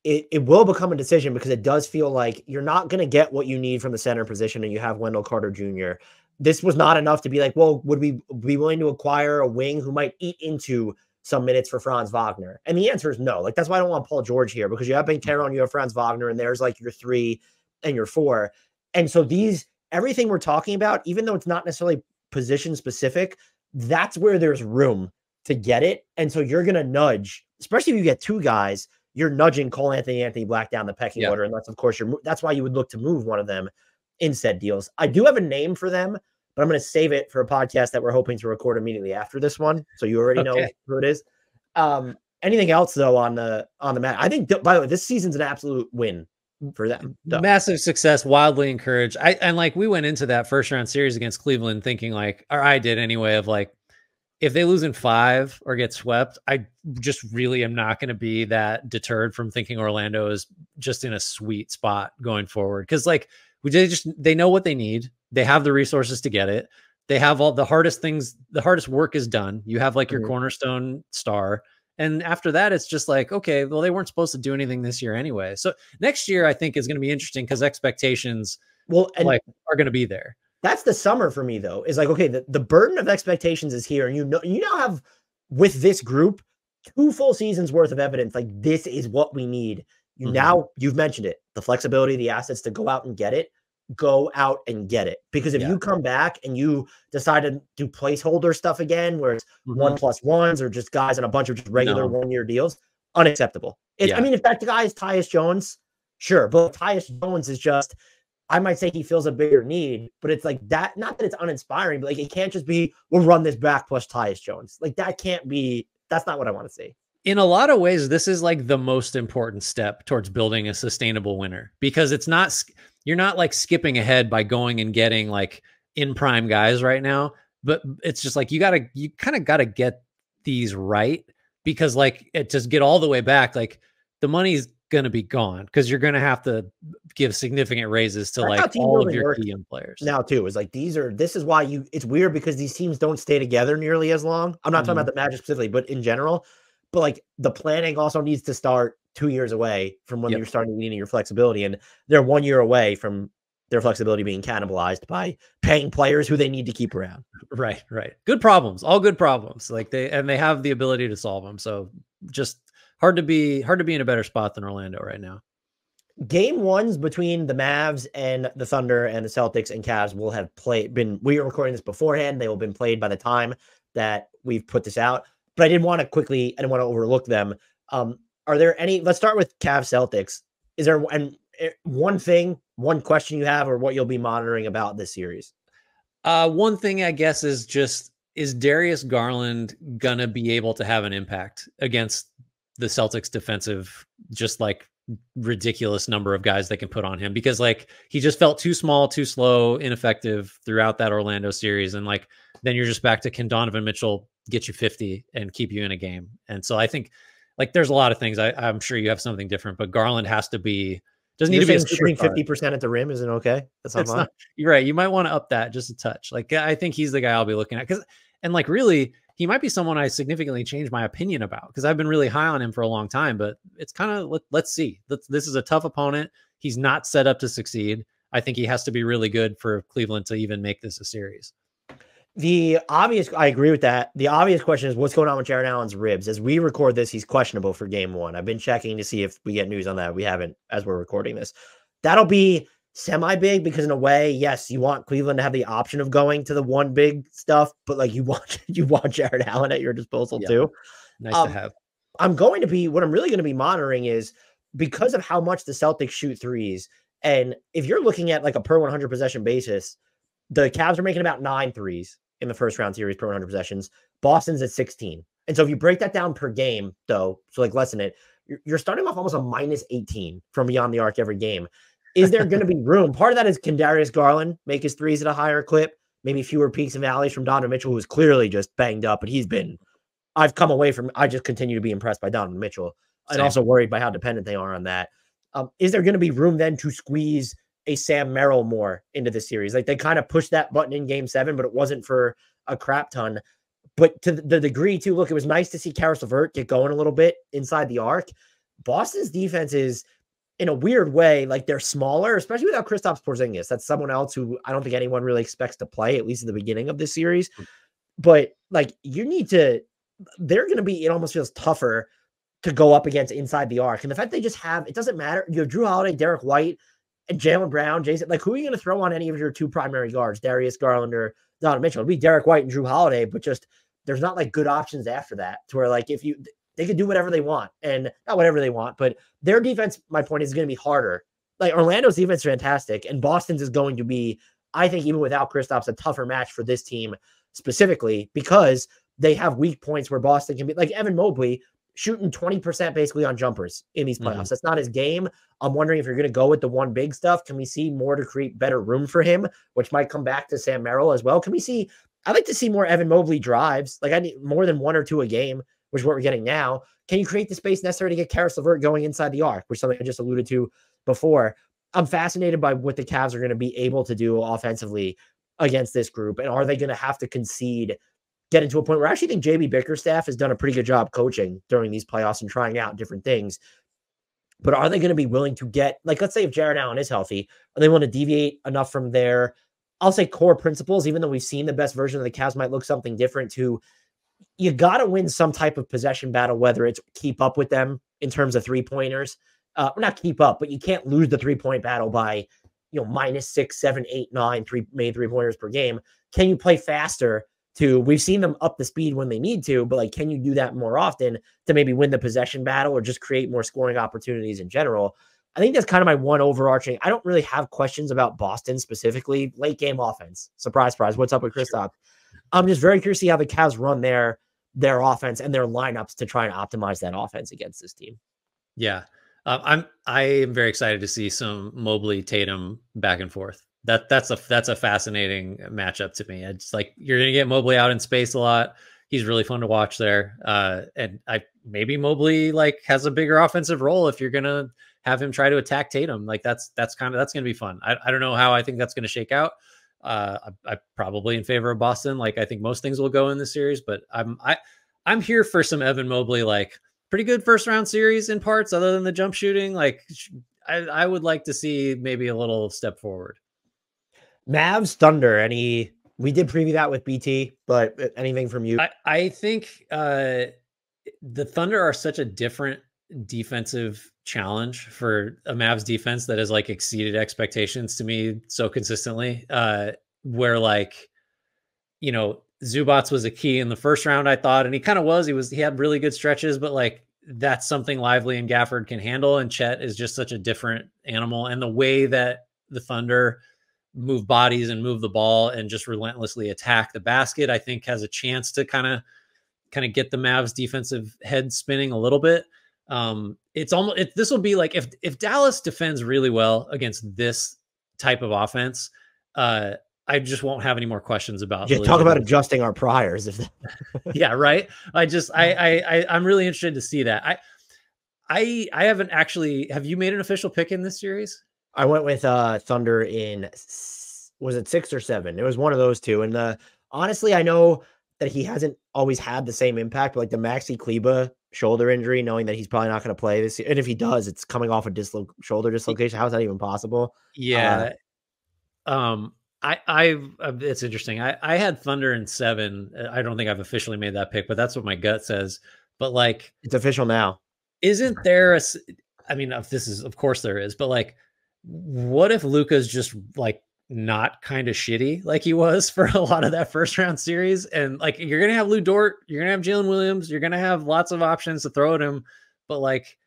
it will become a decision, because it does feel like you're not going to get what you need from the center position, and you have Wendell Carter Jr. This was not enough to be like, well, would we be willing to acquire a wing who might eat into some minutes for Franz Wagner? And the answer is no. Like, that's why I don't want Paul George here, because you have Banchero and you have Franz Wagner, and there's like your 3 and your 4. And so everything we're talking about, even though it's not necessarily position specific, that's where there's room to get it. And so you're going to nudge, especially if you get 2 guys, you're nudging Cole Anthony Black down the pecking order. And that's, of course, that's why you would look to move one of them in said deals. I do have a name for them, but I'm going to save it for a podcast that we're hoping to record immediately after this one. So you already know who it is. Anything else though on the mat? I think, by the way, this season's an absolute win for them. Massive success, wildly encouraged. We went into that first round series against Cleveland thinking, like, or I did anyway, of like, if they lose in 5 or get swept, I just really am not going to be that deterred from thinking Orlando is just in a sweet spot going forward. Cause like, they know what they need. They have the resources to get it. They have all the hardest things. The hardest work is done. You have like your cornerstone star. And after that, it's just like, okay, well, they weren't supposed to do anything this year anyway. So next year, I think, is going to be interesting, because expectations are going to be there. That's the summer for me, though, is like, okay, the burden of expectations is here. And you now have, with this group, 2 full seasons worth of evidence. Like, this is what we need. You've mentioned it, the flexibility, the assets to go out and get it. Go out and get it. Because if you come back and you decide to do placeholder stuff again, where it's 1+1s or just guys on a bunch of just regular 1-year deals, unacceptable. I mean, if that guy is Tyus Jones, sure. But Tyus Jones is just, I might say he feels a bigger need, but it's like that, not that it's uninspiring, but like it can't just be, we'll run this back plus Tyus Jones. Like that can't be, that's not what I want to see. In a lot of ways, this is like the most important step towards building a sustainable winner, because it's not, you're not like skipping ahead by going and getting like in prime guys right now, but it's just like, you kind of got to get these right, because like it just get all the way back. Like the money's going to be gone because you're going to have to give significant raises to like all of your key young players now too. Is like, this is why it's weird, because these teams don't stay together nearly as long. I'm not talking about the Magic specifically, but in general. But like the planning also needs to start 2 years away from when you're starting needing your flexibility, and they're 1 year away from their flexibility being cannibalized by paying players who they need to keep around. Right. Good problems, all good problems. Like they have the ability to solve them. So just hard to be in a better spot than Orlando right now. Game ones between the Mavs and the Thunder and the Celtics and Cavs will have we are recording this beforehand. They will have been played by the time that we've put this out. But I didn't want to overlook them. Are there any, let's start with Cavs Celtics. Is there one question you have, or what you'll be monitoring about this series? One thing I guess is Darius Garland going to be able to have an impact against the Celtics defensive, just like ridiculous number of guys they can put on him, because like he just felt too small, too slow, ineffective throughout that Orlando series. And like, then you're just back to, can Donovan Mitchell get you 50 and keep you in a game? And so I think like there's a lot of things. I'm sure you have something different, but Garland doesn't need to be shooting 50% at the rim isn't okay. That's not, you're right. You might want to up that just a touch. Like I think he's the guy I'll be looking at, and like really he might be someone I significantly changed my opinion about, because I've been really high on him for a long time, but it's kind of, let's see. This is a tough opponent. He's not set up to succeed. I think he has to be really good for Cleveland to even make this a series. I agree with that. The obvious question is what's going on with Jarrett Allen's ribs. As we record this, he's questionable for game one. I've been checking to see if we get news on that. We haven't, as we're recording this. That'll be semi-big, because in a way, yes, you want Cleveland to have the option of going to the one big stuff, but like you want Jarrett Allen at your disposal too. Nice to have. what I'm really going to be monitoring is, because of how much the Celtics shoot threes. And if you're looking at like a per 100 possession basis, the Cavs are making about 9 threes in the first round series per 100 possessions. Boston's at 16. And so if you break that down per game, though, so like lessen it, you're starting off almost a minus 18 from beyond the arc every game. Is there going to be room? Part of that is, can Darius Garland make his threes at a higher clip? Maybe fewer peaks and valleys from Donovan Mitchell, who's clearly just banged up, but I just continue to be impressed by Donovan Mitchell. Same. And also worried by how dependent they are on that. Is there going to be room then to squeeze a Sam Merrill more into the series? Like they kind of pushed that button in game 7, but it wasn't for a crap ton. But to the degree too, look, it was nice to see Karis LeVert get going a little bit inside the arc. Boston's defense is, in a weird way, like they're smaller, especially without Kristaps Porzingis. That's someone else who I don't think anyone really expects to play, at least at the beginning of this series. But like they're going to be, it almost feels tougher to go up against inside the arc. And the fact they just it doesn't matter. You have Drew Holiday, Derek White, and Jaylen Brown, Jason, like who are you going to throw on any of your 2 primary guards, Darius Garland or Donovan Mitchell? It'll be Derek White and Drew Holiday, but just there's not like good options after that, to where like they could do whatever they want, and not whatever they want, but their defense, my point is going to be harder. Like Orlando's defense is fantastic, and Boston's is going to be, I think, even without Kristaps, a tougher match for this team specifically, because they have weak points where Boston can be like Evan Mobley shooting 20% basically on jumpers in these playoffs. That's not his game. I'm wondering if you're going to go with the one big stuff. Can we see more to create better room for him, which might come back to Sam Merrill as well? I'd like to see more Evan Mobley drives. Like I need more than 1 or 2 a game, which is what we're getting now. Can you create the space necessary to get Karis LeVert going inside the arc, which is something I just alluded to before? I'm fascinated by what the Cavs are going to be able to do offensively against this group. And are they going to have to concede, get into a point where I actually think JB Bickerstaff has done a pretty good job coaching during these playoffs and trying out different things. But are they going to be willing to get, like, let's say if Jarrett Allen is healthy, are they want to deviate enough from their, I'll say, core principles, even though we've seen the best version of the Cavs might look something different, to you got to win some type of possession battle, whether it's keep up with them in terms of 3-pointers. Not keep up, but you can't lose the 3-point battle by, minus 6, 7, 8, 9 made 3-pointers per game. Can you play faster we've seen them up the speed when they need to, but like, can you do that more often to maybe win the possession battle or just create more scoring opportunities in general? I think that's kind of my one overarching. I don't really have questions about Boston specifically. Late game offense. Surprise, surprise. What's up with Kristaps? I'm just very curious to see how the Cavs run their offense and their lineups to try and optimize that offense against this team. Yeah. I am very excited to see some Mobley Tatum back and forth. That's a fascinating matchup to me. It's like, you're going to get Mobley out in space a lot. He's really fun to watch there. And maybe Mobley like has a bigger offensive role if you're going to have him try to attack Tatum. Like that's going to be fun. I don't know how I think that's going to shake out. I'm probably in favor of Boston. Like, I think most things will go in this series, but I'm here for some Evan Mobley, like pretty good first round series in parts other than the jump shooting. Like I would like to see maybe a little step forward. Mavs Thunder, we did preview that with BT, but anything from you? I think the Thunder are such a different defensive challenge for a Mavs defense that has like exceeded expectations to me so consistently, where like, Zubats was a key in the first round, I thought, and he kind of was. He had really good stretches, but like that's something Lively and Gafford can handle, and Chet is just such a different animal. And the way that the Thunder move bodies and move the ball and just relentlessly attack the basket, I think has a chance to kind of get the Mavs defensive head spinning a little bit. This will be like if Dallas defends really well against this type of offense, I just won't have any more questions about. Yeah, talk about adjusting our priors. Yeah, right. I'm really interested to see that. I haven't actually. Have you made an official pick in this series? I went with Thunder in, was it 6 or 7? It was one of those two. And honestly, I know that he hasn't always had the same impact, but like the Maxi Kleba shoulder injury, knowing that he's probably not going to play this year. And if he does, it's coming off a shoulder dislocation. How is that even possible? Yeah. It's interesting. I had Thunder in 7. I don't think I've officially made that pick, but that's what my gut says. But like, it's official now. Isn't there of course there is, but like, what if Luka's just like not kind of shitty like he was for a lot of that first round series? And like, you're going to have Lou Dort, you're going to have Jalen Williams, you're going to have lots of options to throw at him. But like,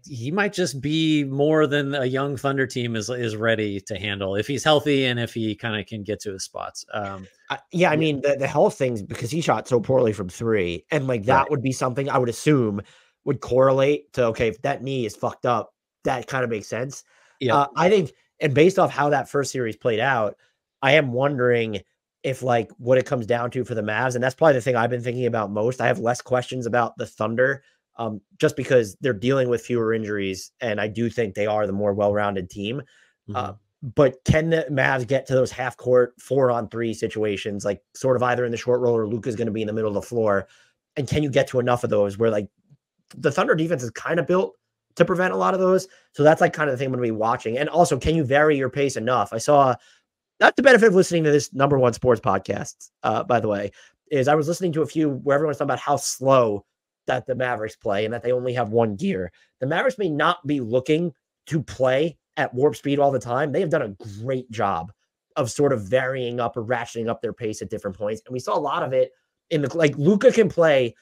he might just be more than a young Thunder team is ready to handle if he's healthy and if he kind of can get to his spots. I mean, the health things, because he shot so poorly from 3, and like that would be something I would assume would correlate to, okay, if that knee is fucked up, that kind of makes sense. Yeah, I think, and based off how that first series played out, I am wondering if like what it comes down to for the Mavs, and that's probably the thing I've been thinking about most. I have less questions about the Thunder, just because they're dealing with fewer injuries, and I do think they are the more well-rounded team. But can the Mavs get to those half-court 4-on-3 situations, like sort of either in the short roll or Luka's going to be in the middle of the floor, and can you get to enough of those where like the Thunder defense is kind of built to prevent a lot of those? So that's like kind of the thing I'm going to be watching. And also, can you vary your pace enough? I saw, not the benefit of listening to this #1 sports podcast, by the way, is I was listening to a few where everyone's talking about how slow that the Mavericks play and that they only have one gear. The Mavericks may not be looking to play at warp speed all the time. They have done a great job of sort of varying up or ratcheting up their pace at different points. And we saw a lot of it in the, like, Luka can play,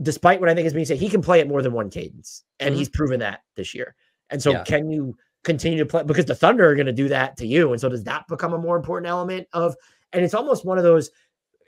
despite what I think is being said, he can play at more than one cadence. And he's proven that this year. And so can you continue to play? Because the Thunder are going to do that to you. And so does that become a more important element of, and it's almost one of those,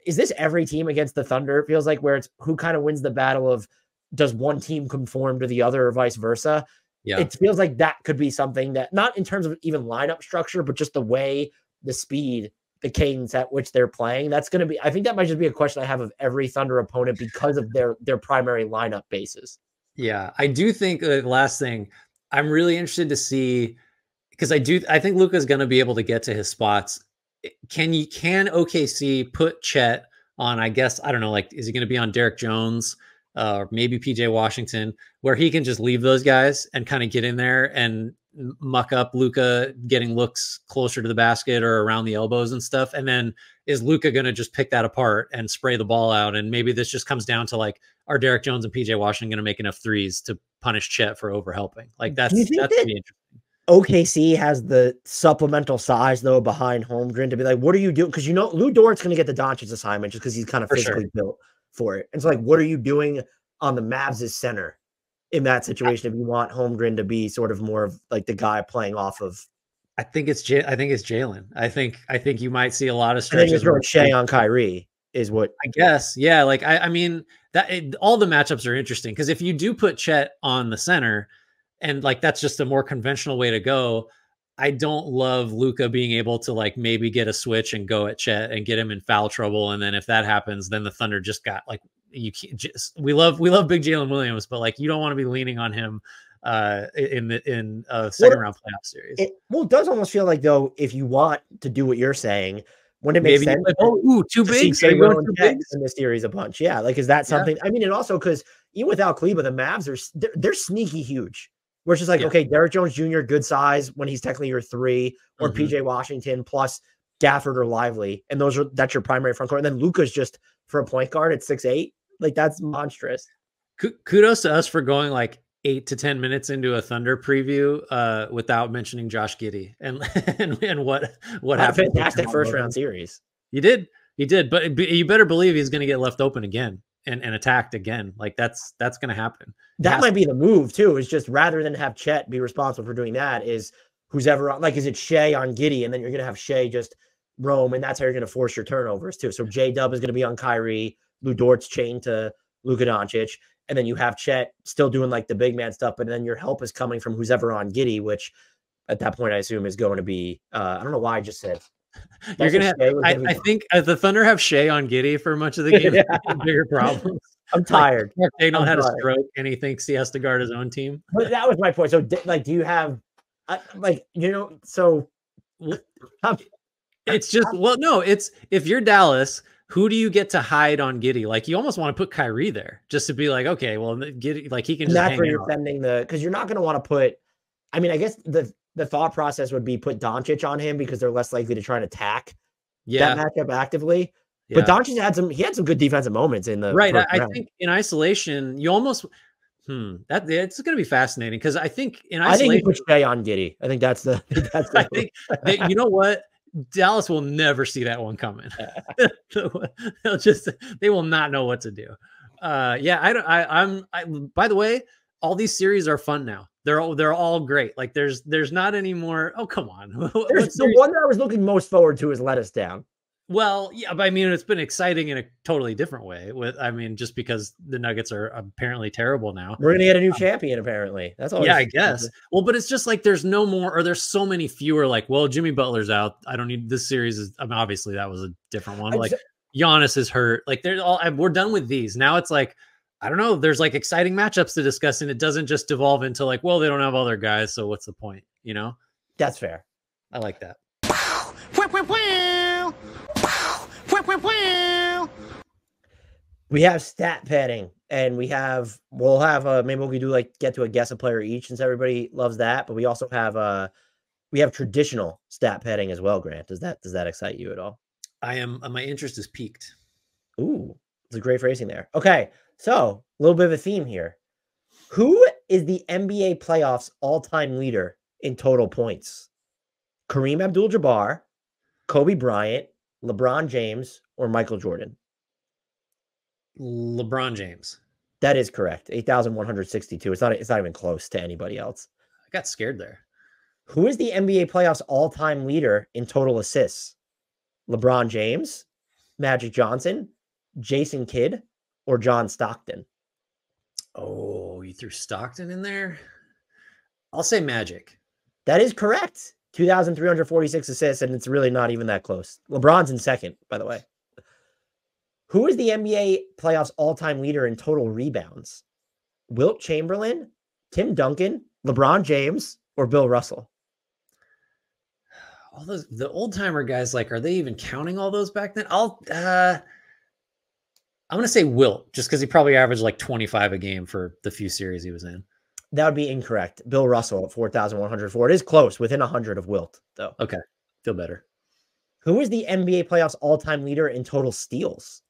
is this every team against the Thunder? It feels like where it's who kind of wins the battle of, does one team conform to the other or vice versa? Yeah. It feels like that could be something that, not in terms of even lineup structure, but just the way, the speed, the cadence at which they're playing. That's going to be, I think that might just be a question I have of every Thunder opponent because of their primary lineup bases. Yeah. I do think the last thing I'm really interested to see, because I think Luka's going to be able to get to his spots. Can OKC put Chet on, I guess, I don't know, like, is he going to be on Derek Jones or maybe PJ Washington, where he can just leave those guys and kind of get in there and muck up Luka getting looks closer to the basket or around the elbows and stuff. And then is Luka going to just pick that apart and spray the ball out? And maybe this just comes down to like, are Derek Jones and PJ Washington going to make enough threes to punish Chet for overhelping? Like that's interesting. OKC has the supplemental size though behind Holmgren to be like, what are you doing? Because Lou Dort's going to get the Doncic assignment just because he's kind of physically built for it. And it's like, what are you doing on the Mavs' center in that situation if you want Holmgren to be sort of more of like the guy playing off of? I think it's Jalen. I think you might see a lot of stretches. And then you're throwing Shea on Kyrie is what I guess. Yeah, like I mean that all the matchups are interesting because if you do put Chet on the center, and like that's just a more conventional way to go. I don't love Luka being able to like maybe get a switch and go at Chet and get him in foul trouble, and then if that happens, then the Thunder just got like you can't just we love big Jalen Williams, but like you don't want to be leaning on him in a second round playoff series. It does almost feel like though if you want to do what you're saying. When it makes sense, like, too big in this series a bunch, yeah. Like, is that something? Yeah. I mean, and also because even without Kleber, the Mavs they're sneaky huge. Where it's just like, okay, Derek Jones Jr. good size when he's technically your 3, or PJ Washington plus Gafford or Lively, and that's your primary front court. And then Luka's just for a point guard at 6'8", like that's monstrous. Kudos to us for going like 8 to 10 minutes into a Thunder preview without mentioning Josh Giddey and what happened. Fantastic first round series. You did, but you better believe he's going to get left open again and attacked again. Like that's going to happen. That might be the move too. Is just rather than have Chet be responsible for doing that, is who's ever on, like, is it Shea on Giddey, and then you're going to have Shea just roam, and that's how you're going to force your turnovers too. So J-Dub is going to be on Kyrie, Lou Dort's chained to Luka Doncic. And then you have Chet still doing like the big man stuff, but then your help is coming from who's ever on Giddey, which at that point I assume is going to be I don't know why I just said you're gonna have, I think the Thunder have Shea on Giddey for much of the game. Bigger problems. I'm tired. Like, they don't have a stroke and he thinks he has to guard his own team. But that was my point. So like, do you have so it's just it's if you're Dallas, who do you get to hide on Giddey? Like you almost want to put Kyrie there just to be like, okay, well, Giddey, like he can. And that's where you're sending because you're not going to want to put. I mean, I guess the thought process would be put Doncic on him because they're less likely to try and attack that matchup actively. Yeah. But Doncic had some good defensive moments in the right. I think in isolation, you almost that it's going to be fascinating because I think in isolation, I think you put Shea on Giddey. I think that's the. I think you know what. Dallas will never see that one coming. They will not know what to do. By the way, all these series are fun now. They're all great. Like there's not any more. Oh, come on. The one that I was looking most forward to is Let Us Down. Well, yeah, but I mean, it's been exciting in a totally different way. Just because the Nuggets are apparently terrible now. We're gonna get a new champion, apparently. That's all. Yeah, I guess. Well, but it's just like there's no more, or there's so many fewer. Like, well, Jimmy Butler's out. I don't need this series. Obviously that was a different one. Like, Giannis is hurt. Like, we're done with these. Now it's like, I don't know. There's like exciting matchups to discuss, and it doesn't just devolve into like, well, they don't have all their guys, so what's the point? You know? That's fair. I like that. We have stat padding, and we'll have maybe we do like get to a guess a player each, since everybody loves that. But we also have we have traditional stat padding as well. Grant, does that excite you at all? My interest is piqued. Ooh, it's a great phrasing there. Okay, so a little bit of a theme here. Who is the NBA playoffs all-time leader in total points? Kareem Abdul-Jabbar, Kobe Bryant, LeBron James, or Michael Jordan? LeBron James. That is correct. 8,162. It's not even close to anybody else. I got scared there. Who is the NBA playoffs all-time leader in total assists? LeBron James, Magic Johnson, Jason Kidd, or John Stockton? Oh, you threw Stockton in there? I'll say Magic. That is correct. 2,346 assists, and it's really not even that close. LeBron's in second, by the way. Who is the NBA playoffs all-time leader in total rebounds? Wilt Chamberlain, Tim Duncan, LeBron James, or Bill Russell? All those the old-timer guys, like, are they even counting all those back then? I'm going to say Wilt, just because he probably averaged like 25 a game for the few series he was in. That would be incorrect. Bill Russell at 4,104. It is close, within 100 of Wilt, though. Okay, feel better. Who is the NBA playoffs all-time leader in total steals?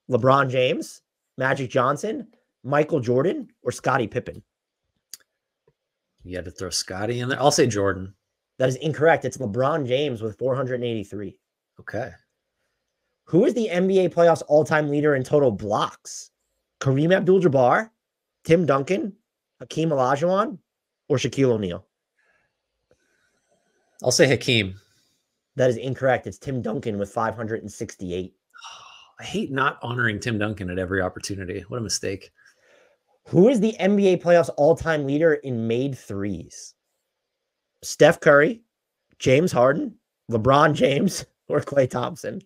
LeBron James, Magic Johnson, Michael Jordan, or Scottie Pippen? You had to throw Scottie in there. I'll say Jordan. That is incorrect. It's LeBron James with 483. Okay. Who is the NBA playoffs all-time leader in total blocks? Kareem Abdul-Jabbar, Tim Duncan, Hakeem Olajuwon, or Shaquille O'Neal? I'll say Hakeem. That is incorrect. It's Tim Duncan with 568. I hate not honoring Tim Duncan at every opportunity. What a mistake. Who is the NBA playoffs all-time leader in made threes? Steph Curry, James Harden, LeBron James, or Klay Thompson?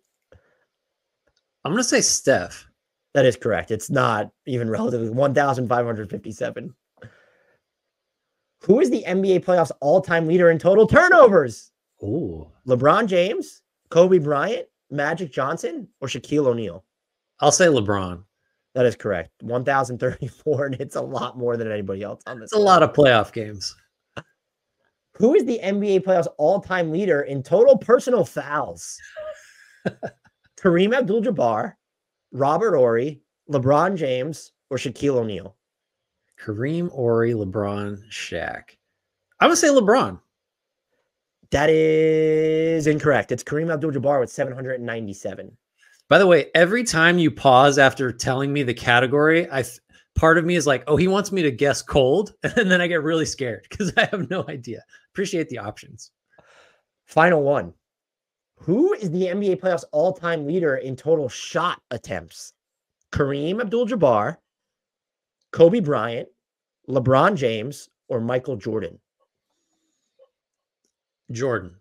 I'm going to say Steph. That is correct. It's not even relatively 1,557. Who is the NBA playoffs all-time leader in total turnovers? Ooh. LeBron James, Kobe Bryant, Magic Johnson, or Shaquille O'Neal? I'll say LeBron. That is correct. 1,034, and it's a lot more than anybody else on this. It's a lot of playoff games. Who is the NBA playoffs all-time leader in total personal fouls? Kareem Abdul-Jabbar, Robert Horry, LeBron James, or Shaquille O'Neal? Kareem, Horry, LeBron, Shaq. I'm going to say LeBron. That is incorrect. It's Kareem Abdul-Jabbar with 797. By the way, every time you pause after telling me the category, part of me is like, oh, he wants me to guess cold. And then I get really scared because I have no idea. Appreciate the options. Final one. Who is the NBA playoffs all-time leader in total shot attempts? Kareem Abdul-Jabbar, Kobe Bryant, LeBron James, or Michael Jordan? Jordan.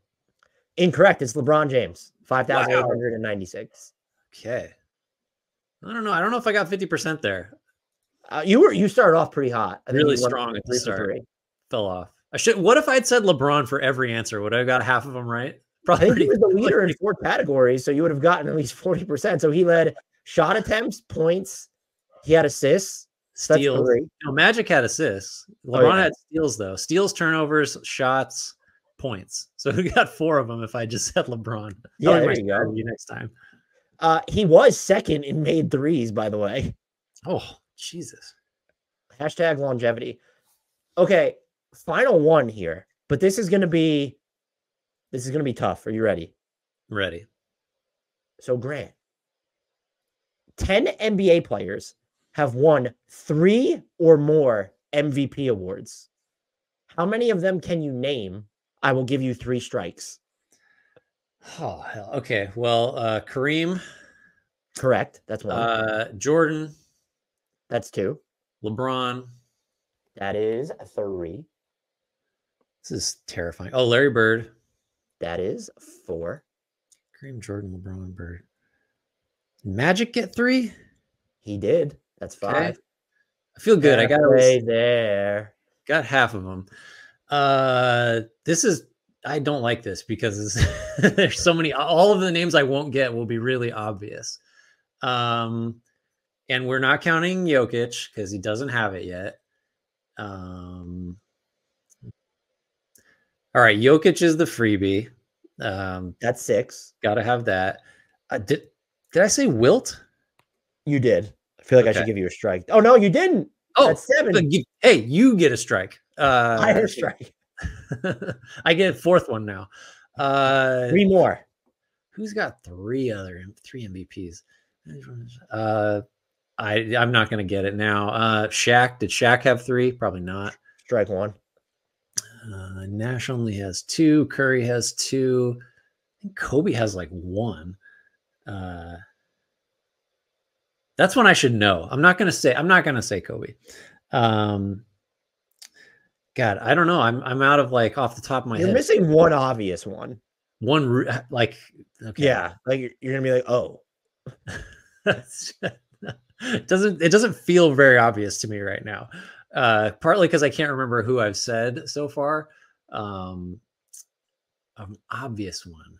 Incorrect. It's LeBron James. 5,896. Okay. I don't know. I don't know if I got 50% there. You started off pretty hot. I think really strong at the start. Fell off. What if I'd said LeBron for every answer? Would I have got half of them right? Probably. I think he was the leader in 4 categories, so you would have gotten at least 40%. So he led shot attempts, points. He had assists, steals. No, Magic had assists. LeBron had steals though. Steals, turnovers, shots, points. So we got 4 of them. If I just said LeBron, yeah, there you go. You next time. He was second in made threes, by the way. Oh, Jesus. Hashtag longevity. Okay, final one here, but this is gonna be tough. Are you ready? Ready. So Grant, 10 NBA players have won 3 or more MVP awards. How many of them can you name? I will give you 3 strikes. Oh, hell. Okay. Well, Kareem. Correct. That's 1. Jordan. That's 2. LeBron. That is 3. This is terrifying. Oh, Larry Bird. That is 4. Kareem, Jordan, LeBron, Bird. Magic get 3? He did. That's 5. Okay. I feel good. I got there. Got half of them. I don't like this because there's so many. All of the names I won't get will be really obvious. And we're not counting Jokic because he doesn't have it yet. All right, Jokic is the freebie. That's 6. Got to have that. Did I say Wilt? You did. I feel like I should give you a strike. Oh no, you didn't. Oh, that's 7. Hey, you get a strike. I had a strike. I get a 4th one now. 3 more. Who's got 3 MVPs? I'm not going to get it now. Shaq. Did Shaq have 3? Probably not. Strike 1. Nash only has 2. Curry has 2. I think Kobe has like 1. That's one I should know. I'm not going to say Kobe. God, I don't know. I'm out of like off the top of my head. You're missing one obvious one. One like okay. Yeah, like you're gonna be like, oh. It doesn't feel very obvious to me right now. Partly because I can't remember who I've said so far. An obvious one.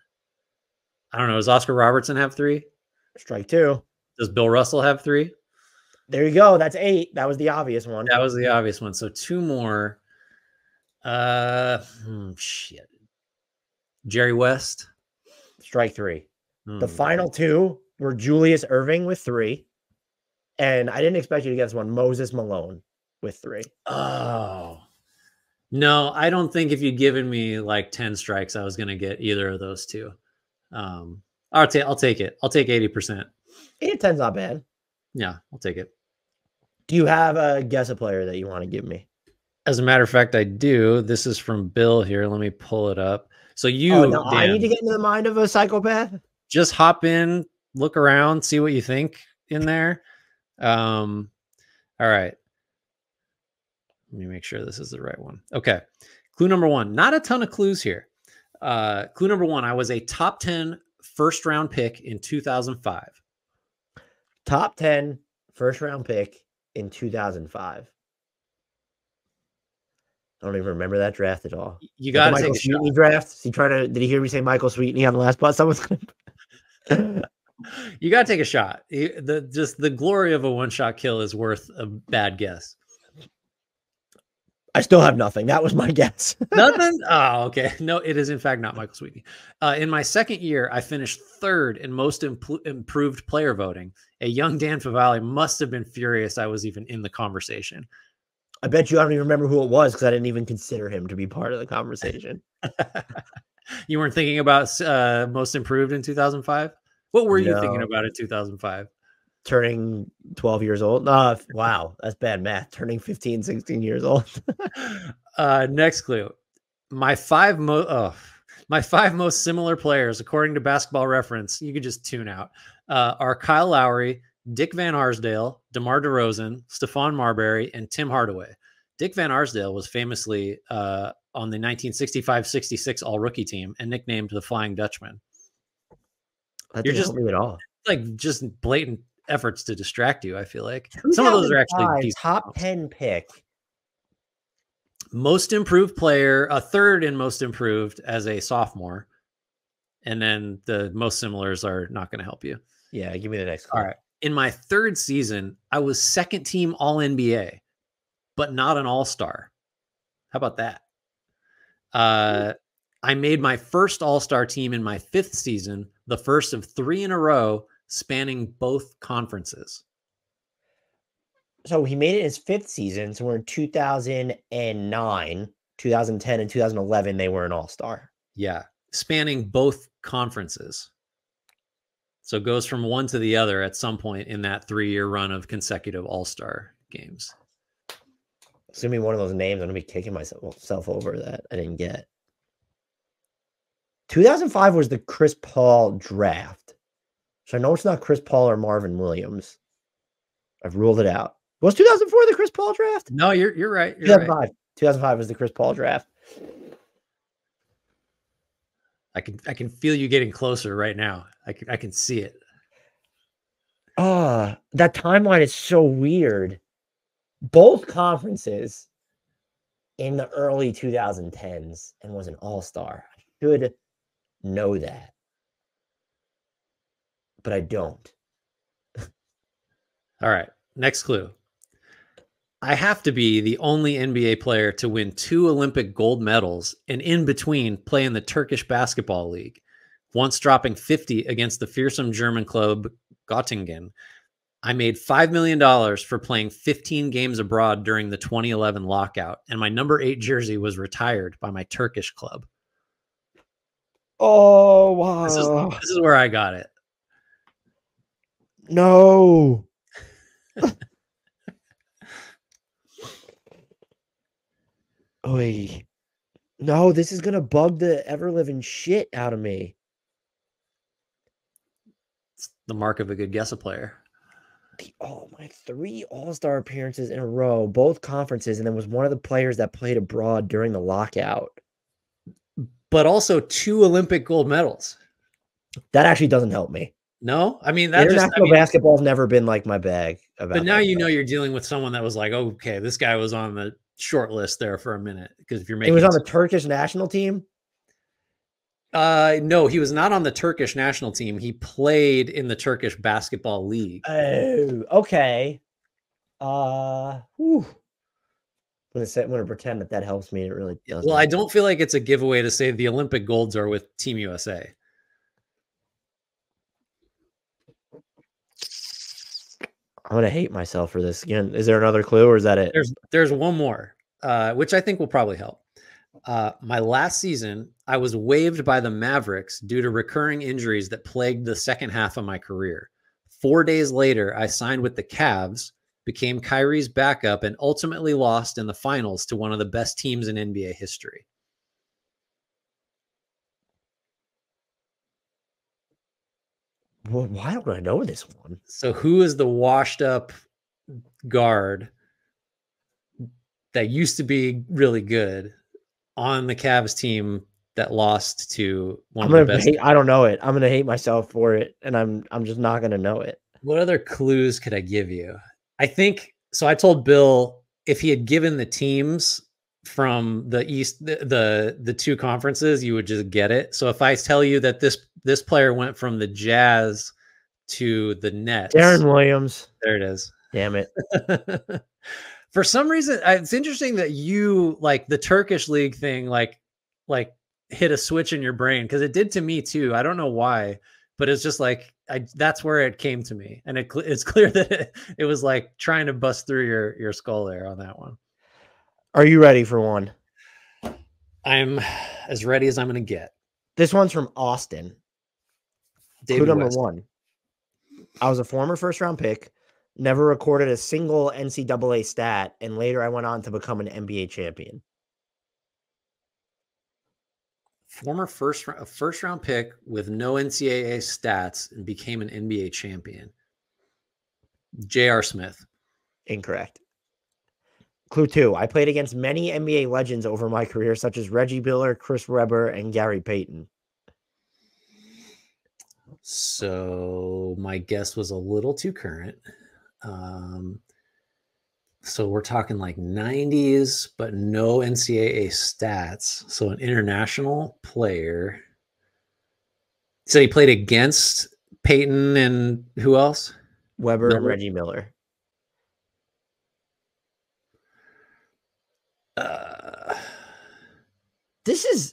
I don't know. Does Oscar Robertson have 3? Strike 2. Does Bill Russell have 3? There you go. That's 8. That was the obvious one. That was the obvious one. So 2 more. Shit. Jerry West. strike 3. The final 2 were Julius Erving with 3. And I didn't expect you to get this one. Moses Malone with 3. Oh. No, I don't think if you'd given me like 10 strikes, I was going to get either of those 2. I'll take it. I'll take 80%. 8 10's not bad. Yeah, I'll take it. Do you have a guess a player that you want to give me? As a matter of fact, I do. This is from Bill here. Let me pull it up. So I need to get into the mind of a psychopath. Just hop in, look around, see what you think in there. All right. Let me make sure this is the right one. Okay. Clue number 1. Not a ton of clues here. Clue number 1. I was a top 10 first round pick in 2005. Top 10 first round pick in 2005. I don't even remember that draft at all. You got to take a Sweetney draft. Did he hear me say Michael Sweetney on the last pod? Someone's You got to take a shot. Just the glory of a one-shot kill is worth a bad guess. I still have nothing. That was my guess. Nothing? Oh, okay. No, it is in fact not Michael Sweetney. In my second year, I finished 3rd in most improved player voting. A young Dan Favale must have been furious I was even in the conversation. I bet you I don't even remember who it was because I didn't even consider him to be part of the conversation. You weren't thinking about most improved in 2005? What were you thinking about in 2005? Turning 12 years old. Wow, that's bad math. Turning 15, 16 years old. Next clue. My five most similar players, according to Basketball Reference, you could just tune out, are Kyle Lowry, Dick Van Arsdale, DeMar DeRozan, Stephon Marbury, and Tim Hardaway. Dick Van Arsdale was famously on the 1965-66 All-Rookie team and nicknamed the Flying Dutchman. That didn't help me at all. Like just blatant efforts to distract you, I feel like. Some of those are actually top 10 pick. Most improved player, a 3rd in most improved as a sophomore. And then the most similars are not going to help you. Yeah, give me the next clue. All right. In my 3rd season, I was 2nd team All-NBA, but not an All-Star. How about that? I made my first All-Star team in my 5th season, the first of 3 in a row, spanning both conferences. So he made it his 5th season. So we're in 2009, 2010, and 2011. They were an All-Star. Yeah. Spanning both conferences. So it goes from one to the other at some point in that 3-year run of consecutive All-Star games. Assuming one of those names, I'm going to be kicking myself over that I didn't get. 2005 was the Chris Paul draft. So I know it's not Chris Paul or Marvin Williams. I've ruled it out. Was 2004 the Chris Paul draft? No, you're right. 2005. Right. 2005 was the Chris Paul draft. I can feel you getting closer right now. I can see it. That timeline is so weird. Both conferences in the early 2010s and was an All-Star. I should know that. But I don't. All right. Next clue. I have to be the only NBA player to win 2 Olympic gold medals and in between play in the Turkish Basketball League, once dropping 50 against the fearsome German club Göttingen. I made $5 million for playing 15 games abroad during the 2011 lockout, and my number 8 jersey was retired by my Turkish club. Oh, wow. This is where I got it. No. Oy. No, this is going to bug the ever-living shit out of me. It's the mark of a good guess a player. My 3 All-Star appearances in a row, both conferences, and then was one of the players that played abroad during the lockout. But also 2 Olympic gold medals. That actually doesn't help me. No? I mean, international basketball's never been like my bag. But now you know you're dealing with someone that was like, okay, this guy was on the short list there for a minute. Because if you're making, he was on the Turkish national team. No, he was not on the Turkish national team. He played in the Turkish Basketball League. Oh, okay. I'm gonna pretend that helps me. It really doesn't. Well, I don't feel like it's a giveaway to say the Olympic golds are with Team USA. I'm gonna hate myself for this again. Is there another clue, or is that it? There's one more, which I think will probably help. My last season, I was waived by the Mavericks due to recurring injuries that plagued the second half of my career. 4 days later, I signed with the Cavs, became Kyrie's backup, and ultimately lost in the finals to one of the best teams in NBA history. Well, why don't I know this one? So who is the washed up guard that used to be really good on the Cavs team that lost to one of the best? I don't know it. I'm gonna hate myself for it, and I'm just not gonna know it. What other clues could I give you? I think so. I told Bill if he had given the teams from the East, the two conferences, you would just get it. So if I tell you that this player went from the Jazz to the Nets, Darren Williams. There it is. Damn it. For some reason, it's interesting that you like the Turkish league thing, like hit a switch in your brain, because it did to me too. I don't know why, but it's just like that's where it came to me, and it's clear that it was like trying to bust through your skull there on that one. Are you ready for one? I'm as ready as I'm going to get. This one's from Austin. Clue number one. I was a former first-round pick, never recorded a single NCAA stat, and later I went on to become an NBA champion. Former first-round pick with no NCAA stats and became an NBA champion. J.R. Smith. Incorrect. Clue two. I played against many NBA legends over my career, such as Reggie Miller, Chris Webber, and Gary Payton. So my guess was a little too current. So we're talking like 90s, but no NCAA stats. So an international player. So he played against Payton and who else? Webber and Reggie Miller. This is,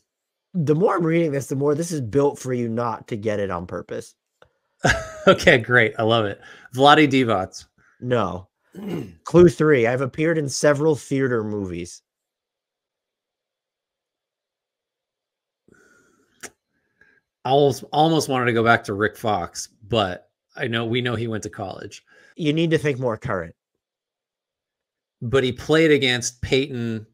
the more I'm reading this, the more this is built for you not to get it on purpose. Okay, great. I love it. Vlade Divac. No. Clue three. I've appeared in several theater movies. I almost wanted to go back to Rick Fox, but we know he went to college. You need to think more current. But he played against Peyton,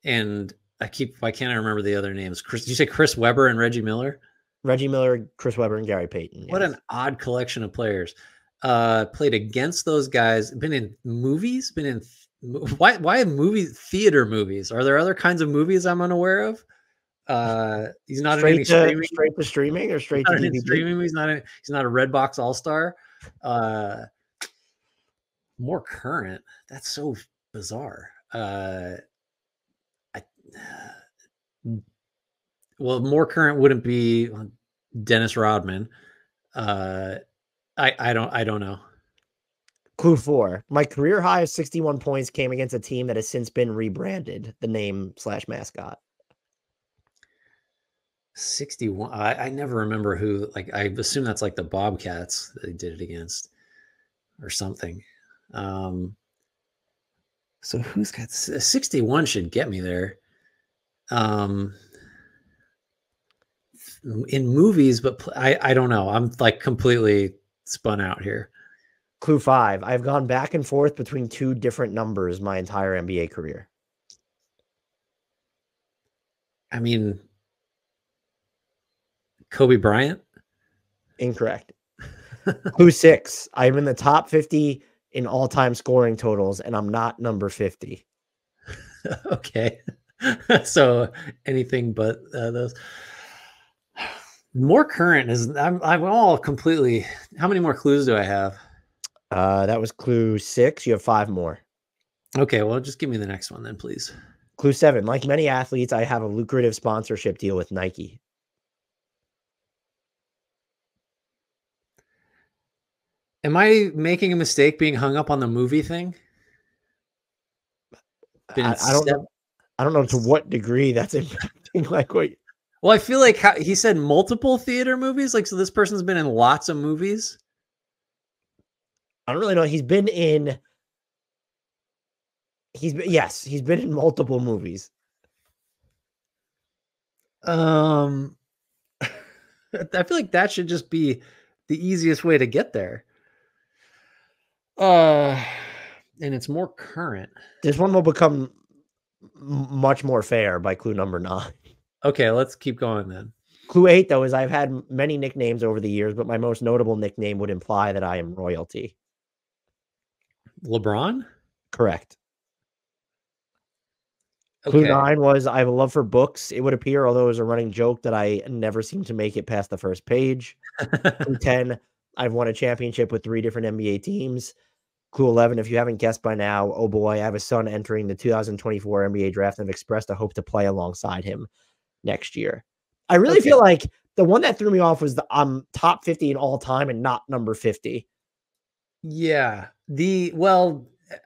and I can't remember the other names. Did you say Chris Webber and Reggie Miller? Reggie Miller, Chris Webber, and Gary Payton. Yes. What an odd collection of players. Played against those guys. Been in movies. Why theater movies? Are there other kinds of movies I'm unaware of? He's not in any streaming. Straight to streaming or straight to DVD? Streaming. He's not a Redbox All-Star. More current. That's so bizarre. Well, more current wouldn't be Dennis Rodman. I don't know. Clue four. My career high of 61 points came against a team that has since been rebranded. The name / mascot. 61. I never remember who. Like, I assume that's like the Bobcats that they did it against, or something. So who's got 61? Should get me there. In movies, but I don't know. I'm like completely spun out here. Clue five. I've gone back and forth between two different numbers my entire NBA career. I mean, Kobe Bryant? Incorrect. Clue six. I'm in the top 50 in all-time scoring totals, and I'm not number 50. Okay. So anything but those. More current is I'm all completely. How many more clues do I have? That was clue six. You have 5 more. Okay, well, just give me the next one then, please. Clue seven. Like many athletes, I have a lucrative sponsorship deal with Nike. Am I making a mistake being hung up on the movie thing? I don't know to what degree that's impacting. Like, wait. Well, I feel like he said multiple theater movies. Like, so this person's been in lots of movies. I don't really know. He's been in multiple movies. I feel like that should just be the easiest way to get there. And it's more current. This one will become much more fair by clue number 9. Okay, let's keep going then. Clue 8, though, is I've had many nicknames over the years, but my most notable nickname would imply that I am royalty. LeBron? Correct. Okay. Clue 9 was I have a love for books, it would appear, although it was a running joke that I never seem to make it past the first page. Clue 10, I've won a championship with 3 different NBA teams. Clue 11, if you haven't guessed by now, oh boy, I have a son entering the 2024 NBA draft and have expressed a hope to play alongside him next year. I really feel like the one that threw me off was the top 50 in all time and not number 50. Yeah.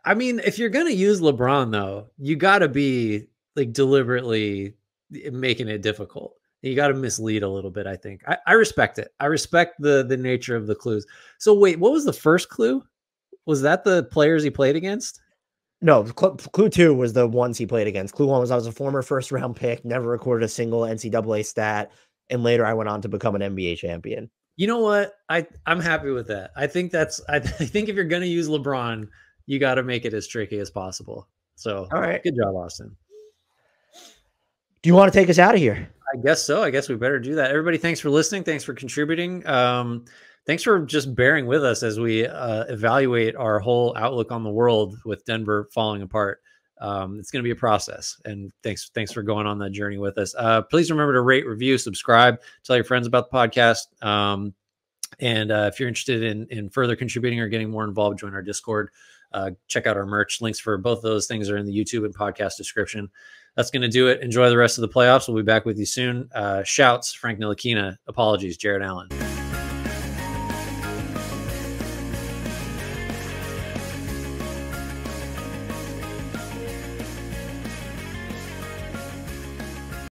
I mean, if you're going to use LeBron, though, you got to be like deliberately making it difficult. You got to mislead a little bit, I think. I respect it. I respect the nature of the clues. So wait, what was the first clue? Was that the players he played against? No, clue 2 was the ones he played against. Clue 1 was I was a former first-round pick, never recorded a single NCAA stat, and later I went on to become an NBA champion. You know what? I'm happy with that. I think I think if you're going to use LeBron, you got to make it as tricky as possible. So, all right. Good job, Austin. Do you want to take us out of here? I guess so. I guess we better do that. Everybody, thanks for listening. Thanks for contributing. Thanks for just bearing with us as we evaluate our whole outlook on the world with Denver falling apart. It's going to be a process, and thanks for going on that journey with us. Please remember to rate, review, subscribe, tell your friends about the podcast. And if you're interested in further contributing or getting more involved, join our Discord. Check out our merch. Links for both of those things are in the YouTube and podcast description. That's going to do it. Enjoy the rest of the playoffs. We'll be back with you soon. Shouts, Frank Ntilikina. Apologies, Jared Allen.